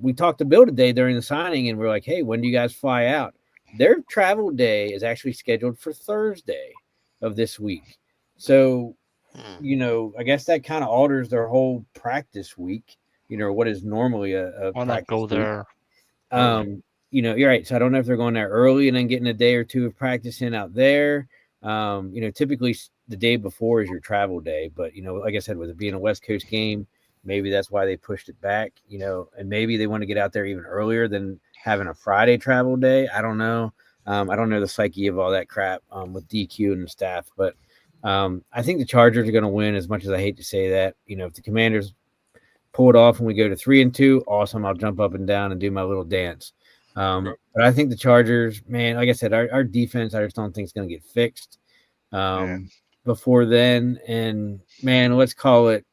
We talked to Bill today during the signing, and we're like, hey, when do you guys fly out? Their travel day is actually scheduled for Thursday of this week. So, I guess that kind of alters their whole practice week, what is normally a why not go there? You're right. So I don't know if they're going there early and then getting a day or two of practicing out there. Typically the day before is your travel day, but like I said, with it being a West Coast game, maybe that's why they pushed it back, and maybe they want to get out there even earlier than having a Friday travel day. I don't know. I don't know the psyche of all that crap with DQ and staff, but I think the Chargers are going to win. As much as I hate to say that, if the Commanders pull it off and we go to 3-2, awesome. I'll jump up and down and do my little dance. But I think the Chargers, man, like I said, our defense, I just don't think it's going to get fixed before then. And man, let's call it.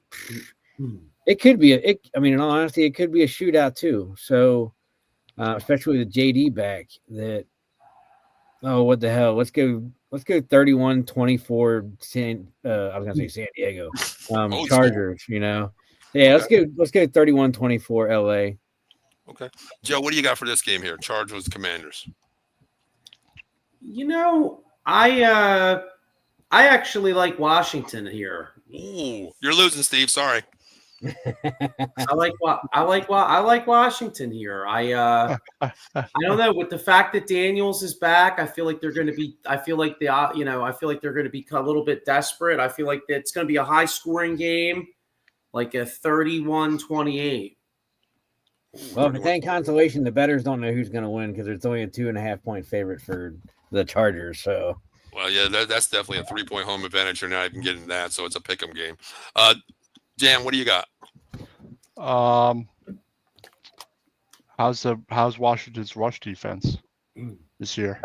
It could be in all honesty, it could be a shootout too. So, especially with JD back, what the hell? Let's go 31-24. I was gonna say San Diego, Chargers. Yeah, let's go 31-24 LA. Okay, Joe, what do you got for this game here? Chargers, Commanders. I actually like Washington here. Ooh, you're losing, Steve. Sorry. I like Washington here. I don't know, with the fact that Daniels is back, I feel like they're going to be. I feel like they're going to be a little bit desperate. I feel like it's going to be a high scoring game, like a 31-28. Well, if it's any consolation, the bettors don't know who's going to win because it's only a 2.5-point favorite for the Chargers. So. Well, yeah, that's definitely a 3-point home advantage. You're not even getting that, so it's a pick'em game. Jan, what do you got? How's Washington's rush defense this year?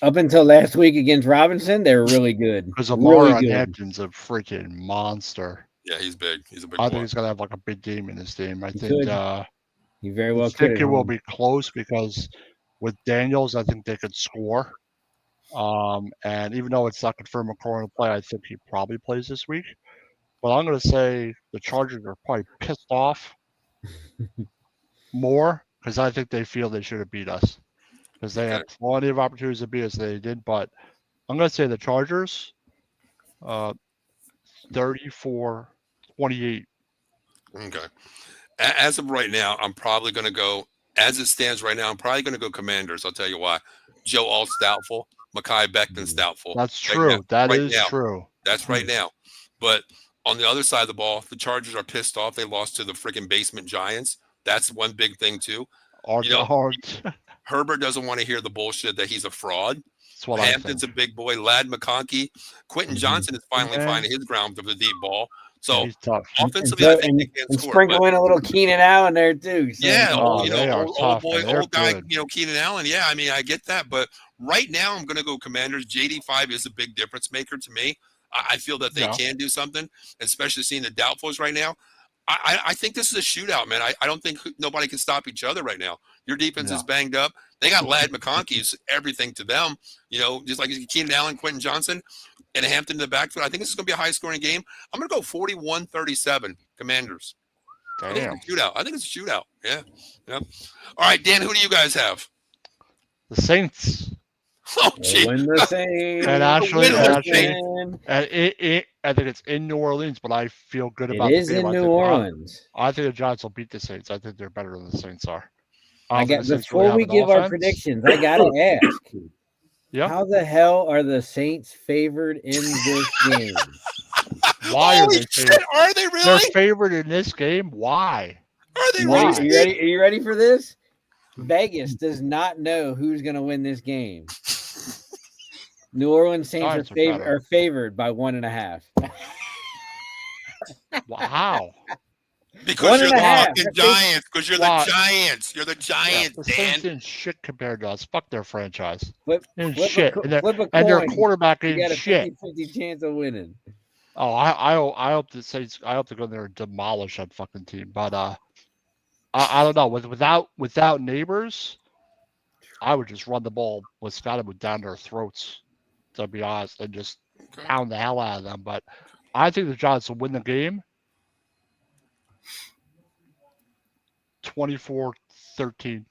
Up until last week against Robinson, they were really good. Because Amara Hampton's a freaking monster. Yeah, he's big. He's a big. I think he's gonna have like a big game in this game. I think he very well could. I think it will be close because with Daniels, I think they could score. And even though it's not confirmed McCoy to play, I think he probably plays this week. But I'm going to say the Chargers are probably pissed off more because I think they feel they should have beat us because they had plenty of opportunities to beat us. They did, but I'm going to say the Chargers 34-28. Okay. As of right now, I'm probably going to go, as it stands right now, I'm probably going to go Commanders. I'll tell you why. Joe Alt's doubtful. Mekhi Becton's doubtful. That's true. That is true. That's right now. But on the other side of the ball, the Chargers are pissed off. They lost to the freaking basement Giants. That's one big thing too. Herbert doesn't want to hear the bullshit that he's a fraud. Hampton's a big boy. Lad McConkey. Quentin Johnson is finally finding his ground with the deep ball. So offensively, I think they can score. Sprinkle in a little Keenan Allen there too. So. Yeah, old guy, Keenan Allen. Yeah, I mean, I get that, but right now I'm going to go Commanders. JD5 is a big difference maker to me. I feel that they can do something, especially seeing the doubtfuls right now. I think this is a shootout, man. I don't think nobody can stop each other right now. Your defense is banged up. They got Lad McConkey's everything to them, just like Keenan Allen, Quentin Johnson, and Hampton in the backfield. I think this is going to be a high-scoring game. I'm going to go 41-37, Commanders. Damn. I think it's a shootout. Yeah. All right, Dan, who do you guys have? The Saints. Oh, gee. Win the Saints. And actually, I think it's in New Orleans, but I feel good about it. It is in New Orleans. I think the Giants will beat the Saints. I think they're better than the Saints are. Before we give our predictions, I got to ask. How the hell are the Saints favored in this game? Why are they favored? Are they really? They're favored in this game? Why? Are they really? Are you ready for this? Vegas does not know who's going to win this game. New Orleans Saints are favored by 1.5. Wow. Because you're the fucking Giants. Because you're the Giants. You're the Giants, the Dan. Saints didn't shit compared to us. Fuck their franchise. Flip shit. And their quarterback is shit. You got a 50-50 chance of winning. Oh, I hope the Saints. I hope they go there and demolish that fucking team. But I don't know. Without neighbors, I would just run the ball with Scotty down their throats. To be honest, and just pound the hell out of them. But I think the Giants will win the game. 24-13.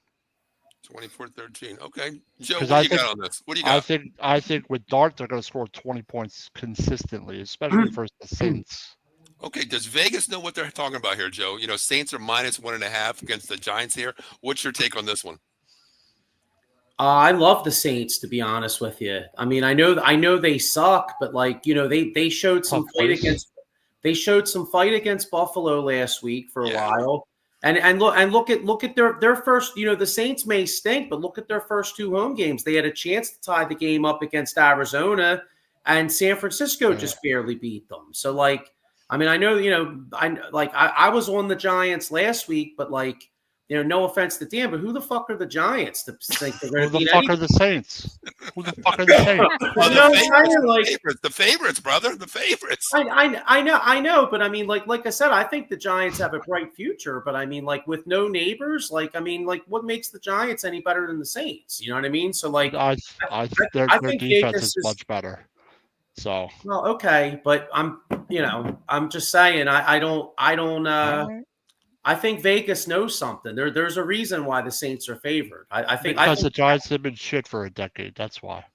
24-13. Okay, Joe, what do you got on this? What do you got? I think with Dart, they're going to score 20 points consistently, especially versus the Saints. Okay, does Vegas know what they're talking about here, Joe? Saints are minus 1.5 against the Giants here. What's your take on this one? I love the Saints, to be honest with you. I mean, I know they suck, but they showed some fight against Buffalo last week for a while. And look at their first, the Saints may stink, but look at their first 2 home games. They had a chance to tie the game up against Arizona, and San Francisco just barely beat them. So like, I mean, I know, I was on the Giants last week, but like, no offense to Dan, but who the fuck are the Giants to think they're going to beat are the Saints? Who the fuck are the Saints? The favorites, brother. The favorites. I know, but I mean, like I said, I think the Giants have a bright future. But I mean, like with no neighbors, like I mean, like what makes the Giants any better than the Saints? You know what I mean? So like, I their think defense Vegas is much better. So well, okay, but I'm just saying, I don't. I think Vegas knows something. There's a reason why the Saints are favored. I think the Giants have been shit for a decade. That's why.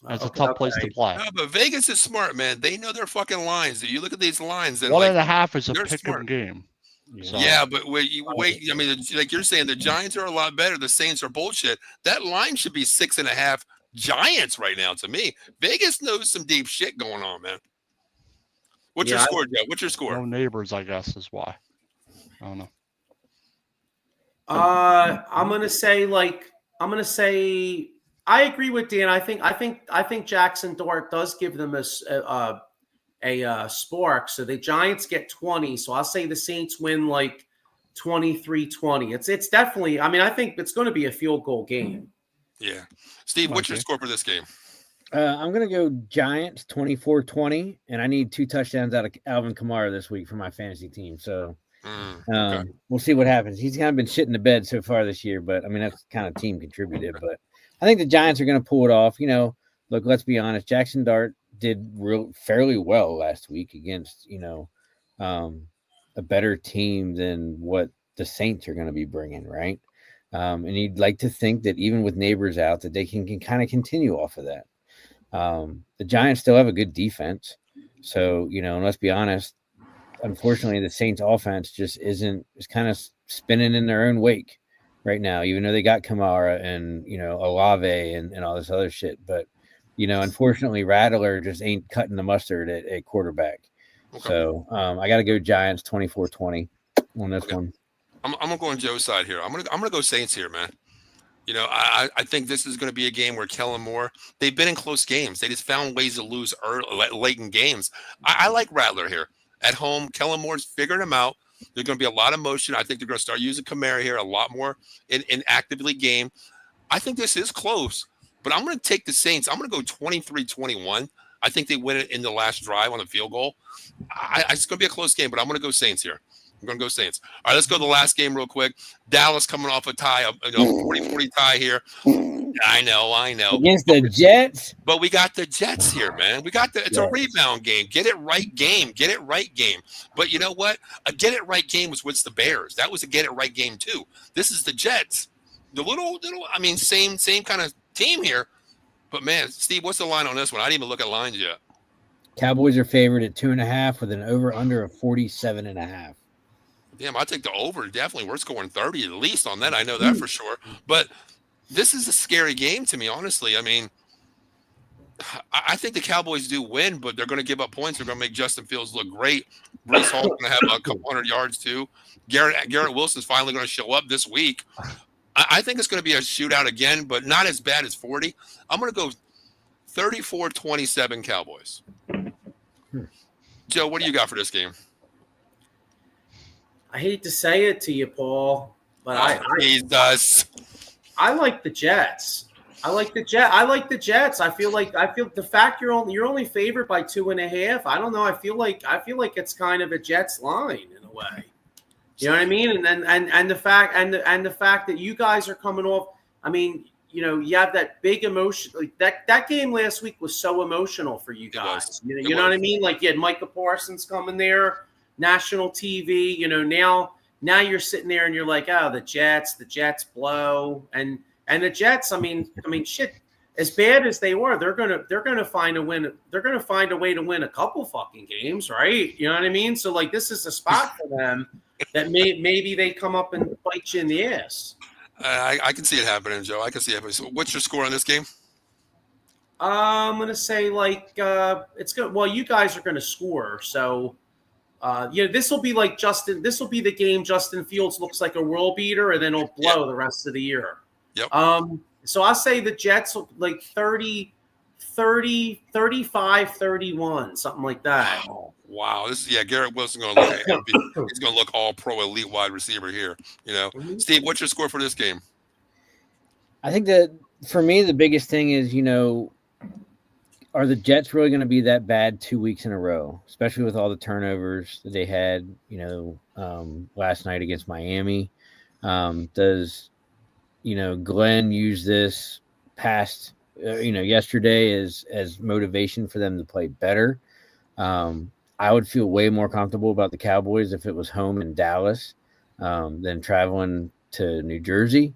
That's a tough place to play. No, but Vegas is smart, man. They know their fucking lines. You look at these lines, and 1.5 is a pick-em game. So. Yeah, but wait. I mean, like you're saying, the Giants are a lot better. The Saints are bullshit. That line should be 6.5 Giants right now. To me, Vegas knows some deep shit going on, man. What's your score, Joe? What's your score? No neighbors, I guess, is why. I don't know. I'm gonna say I agree with Dan. I think Jackson Dart does give them a spark. So the Giants get 20. So I'll say the Saints win like 23-20. It's definitely. I mean, I think it's going to be a field goal game. Yeah, Steve, what's your score for this game? I'm going to go Giants 24-20, and I need 2 touchdowns out of Alvin Kamara this week for my fantasy team. So we'll see what happens. He's kind of been shitting the bed so far this year, but I mean, that's kind of team contributed. But I think the Giants are going to pull it off. Look, let's be honest. Jackson Dart did fairly well last week against, a better team than what the Saints are going to be bringing, right? And you'd like to think that even with neighbors out, that they can kind of continue off of that. The Giants still have a good defense. So, and let's be honest, unfortunately, the Saints offense just is kind of spinning in their own wake right now, even though they got Kamara and, Olave and all this other shit. But, unfortunately, Rattler just ain't cutting the mustard at quarterback. Okay. So I got to go Giants 24-20 on this one. I'm gonna go on Joe's side here. I'm gonna go Saints here, man. I think this is going to be a game where Kellen Moore, they've been in close games. They just found ways to lose late in games. I like Rattler here. At home, Kellen Moore's figured him out. There's going to be a lot of motion. I think they're going to start using Kamara here a lot more in actively game. I think this is close, but I'm going to take the Saints. I'm going to go 23-21. I think they win it in the last drive on the field goal. It's going to be a close game, but I'm going to go Saints here. I'm going to go Saints. All right, let's go to the last game real quick. Dallas coming off a tie, 40-40 tie here. I know. Against the Jets? But we got the Jets here, man. It's a rebound game. Get it right game. But you know what? A get it right game was with the Bears. That was a get it right game too. This is the Jets. The little, same kind of team here. But man, Steve, what's the line on this one? I didn't even look at lines yet. Cowboys are favored at 2.5 with an over-under of 47.5. Damn, I take the over. Definitely, we're scoring 30 at least on that. I know that for sure. But this is a scary game to me, honestly. I mean, I think the Cowboys do win, but they're going to give up points. They're going to make Justin Fields look great. Breece Hall's going to have a couple hundred yards too. Garrett Wilson's finally going to show up this week. I think it's going to be a shootout again, but not as bad as 40. I'm going to go 34-27 Cowboys. Joe, what do you got for this game? I hate to say it to you, Paul, but he does. I like the Jets. I like the Jets. I feel the fact you're only favored by 2.5. I don't know. I feel like it's kind of a Jets line in a way. You know what I mean? And the fact that you guys are coming off. I mean, you have that big emotion. Like that game last week was so emotional for you guys. You know what I mean? Like you had Micah Parsons coming there. National TV, now you're sitting there and you're like, oh, the Jets blow, and the Jets. I mean, shit. As bad as they were, they're gonna find a win. They're gonna find a way to win a couple fucking games, right? You know what I mean? So like, this is a spot for them that maybe they come up and bite you in the ass. I can see it happening, Joe. I can see it. So what's your score on this game? I'm gonna say like it's good. Well, you guys are gonna score, so. This will be like Justin. This will be the game Justin Fields looks like a world beater, and then he'll blow the rest of the year. Yep. So I'll say the Jets will like 30, 35, 31, something like that. Wow. This is Garrett Wilson going to look at him. He's going to look all pro elite wide receiver here. Steve, what's your score for this game? I think that for me, the biggest thing is, are the Jets really going to be that bad 2 weeks in a row, especially with all the turnovers that they had, last night against Miami? Does, Glenn use this past, yesterday as motivation for them to play better? I would feel way more comfortable about the Cowboys if it was home in Dallas than traveling to New Jersey.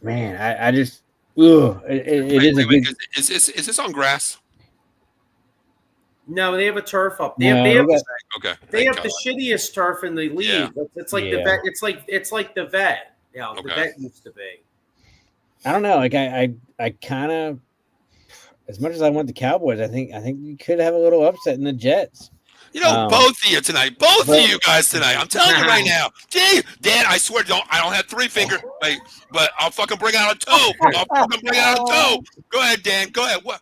Man, I just Is this on grass? No, they have a turf up. They have the shittiest turf in the league. Yeah. It's like the vet. It's like the vet. The vet used to be. I don't know. Like I kind of, as much as I want the Cowboys, I think you could have a little upset in the Jets. Both of you tonight. Both of you guys tonight. I'm telling you right now. Gee, Dan, I swear, I don't have 3 fingers, but I'll fucking bring out a toe. Go ahead, Dan. Go ahead. What?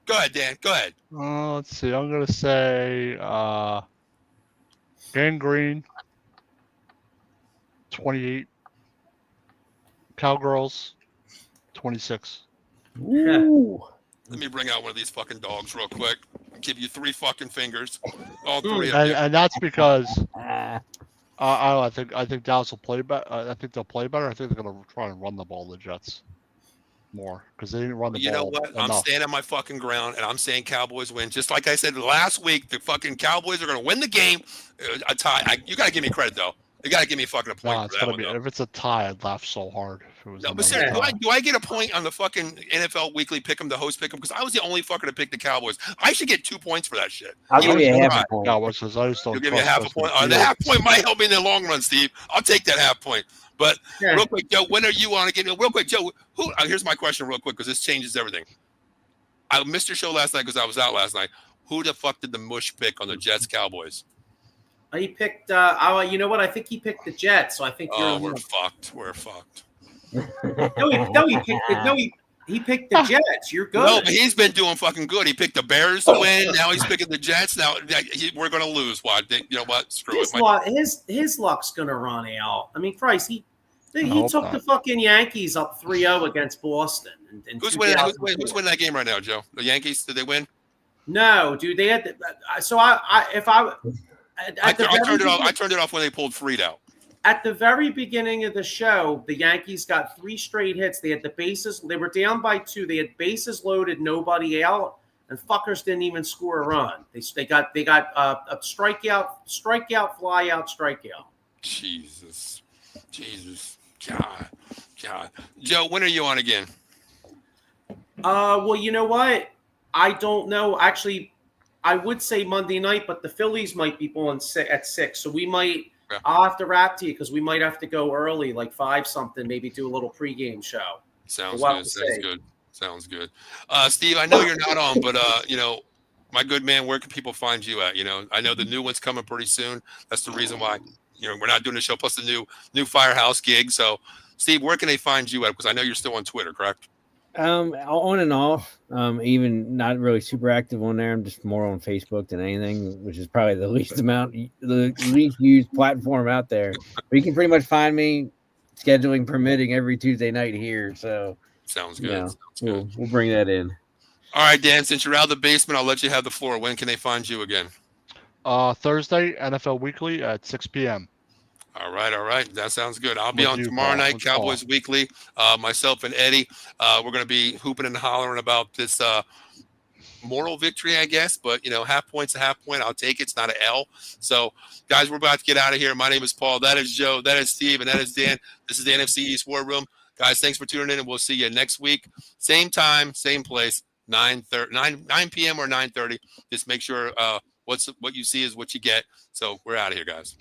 Go ahead, Dan. Go ahead. Let's see. I'm gonna say Gangrene 28. Cowgirls 26. Ooh. Let me bring out one of these fucking dogs real quick. Give you 3 fucking fingers. All 3 and that's because I think Dallas will play better. I think they'll play better. I think they're gonna try and run the ball, the Jets, more because they didn't run the ball. You know what? Enough. I'm standing my fucking ground, and I'm saying Cowboys win. Just like I said last week, the fucking Cowboys are gonna win the game. A tie. You gotta give me credit though. You gotta give me fucking a point. It's gonna be. If it's a tie, I'd laugh so hard. If it was but seriously, do I get a point on the fucking NFL Weekly Pick'em, the host Pick'em? Because I was the only fucker to pick the Cowboys. I should get 2 points for that shit. I'll give you a half a point. Cowboys, I just don't. You'll give me a half a point. The half point might help me in the long run, Steve. I'll take that half point. But real quick, Joe, when are you on again? Real quick, Joe. Here's my question, real quick, because this changes everything. I missed your show last night because I was out last night. Who the fuck did the mush pick on the Jets Cowboys? He picked. You know what? I think he picked the Jets. So I think. We're fucked. We're fucked. He picked the Jets. You're good. No, but he's been doing fucking good. He picked the Bears to win. Now he's picking the Jets. Now we're gonna lose. Why? You know what? Screw it. His luck's gonna run out. I mean, Christ, he took the fucking Yankees up 3-0 against Boston. Who's winning that game right now, Joe? The Yankees? Did they win? No, dude. They had. I turned it off when they pulled Freed out. At the very beginning of the show, the Yankees got 3 straight hits. They had the bases. They were down by 2. They had bases loaded, nobody out, and fuckers didn't even score a run. They got a strikeout, fly out, strikeout. Jesus, God. Joe, when are you on again? Well, you know what? I don't know. Actually, I would say Monday night, but the Phillies might be on at 6, so we might. Yeah. I'll have to rap to you because we might have to go early, like 5 something, maybe do a little pregame show. Sounds good. Sounds good. Steve, I know you're not on, but my good man, where can people find you at? I know the new one's coming pretty soon. That's the reason why we're not doing the show. Plus the new Firehouse gig. So, Steve, where can they find you at? Because I know you're still on Twitter, correct? On and off. Even not really super active on there. I'm just more on Facebook than anything, which is probably the least used platform out there. But you can pretty much find me, scheduling permitting, every Tuesday night here. So sounds good. We'll bring that in. All right, Dan. Since you're out of the basement, I'll let you have the floor. When can they find you again? Thursday, NFL Weekly at 6 p.m. All right. That sounds good. I'll be on tomorrow night, Cowboys Weekly. Myself and Eddie, we're going to be hooping and hollering about this moral victory, I guess. But, half point's a half point. I'll take it. It's not an L. So, guys, we're about to get out of here. My name is Paul. That is Joe. That is Steve. And that is Dan. This is the Nfc East War Room. Guys, thanks for tuning in, and we'll see you next week. Same time, same place, 9 p.m. or 9:30. Just make sure what you see is what you get. So, we're out of here, guys.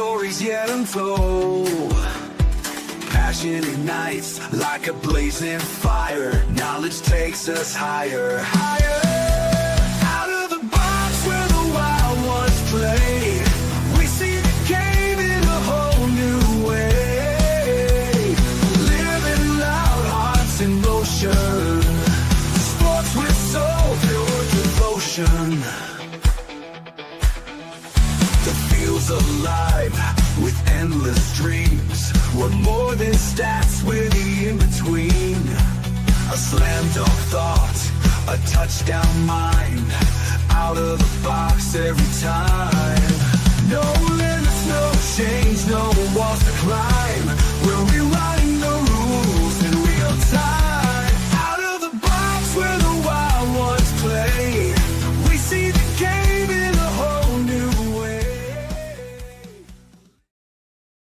stories yet untold. Passion ignites like a blazing fire. Knowledge takes us higher, higher. Out of the box where the wild ones play, we see the game in a whole new way. Living loud, hearts in motion. Sports with soul, pure devotion. The field's alive with endless dreams. We're more than stats, we're the in-between. A slam dunk thought, a touchdown mind. Out of the box every time. No limit.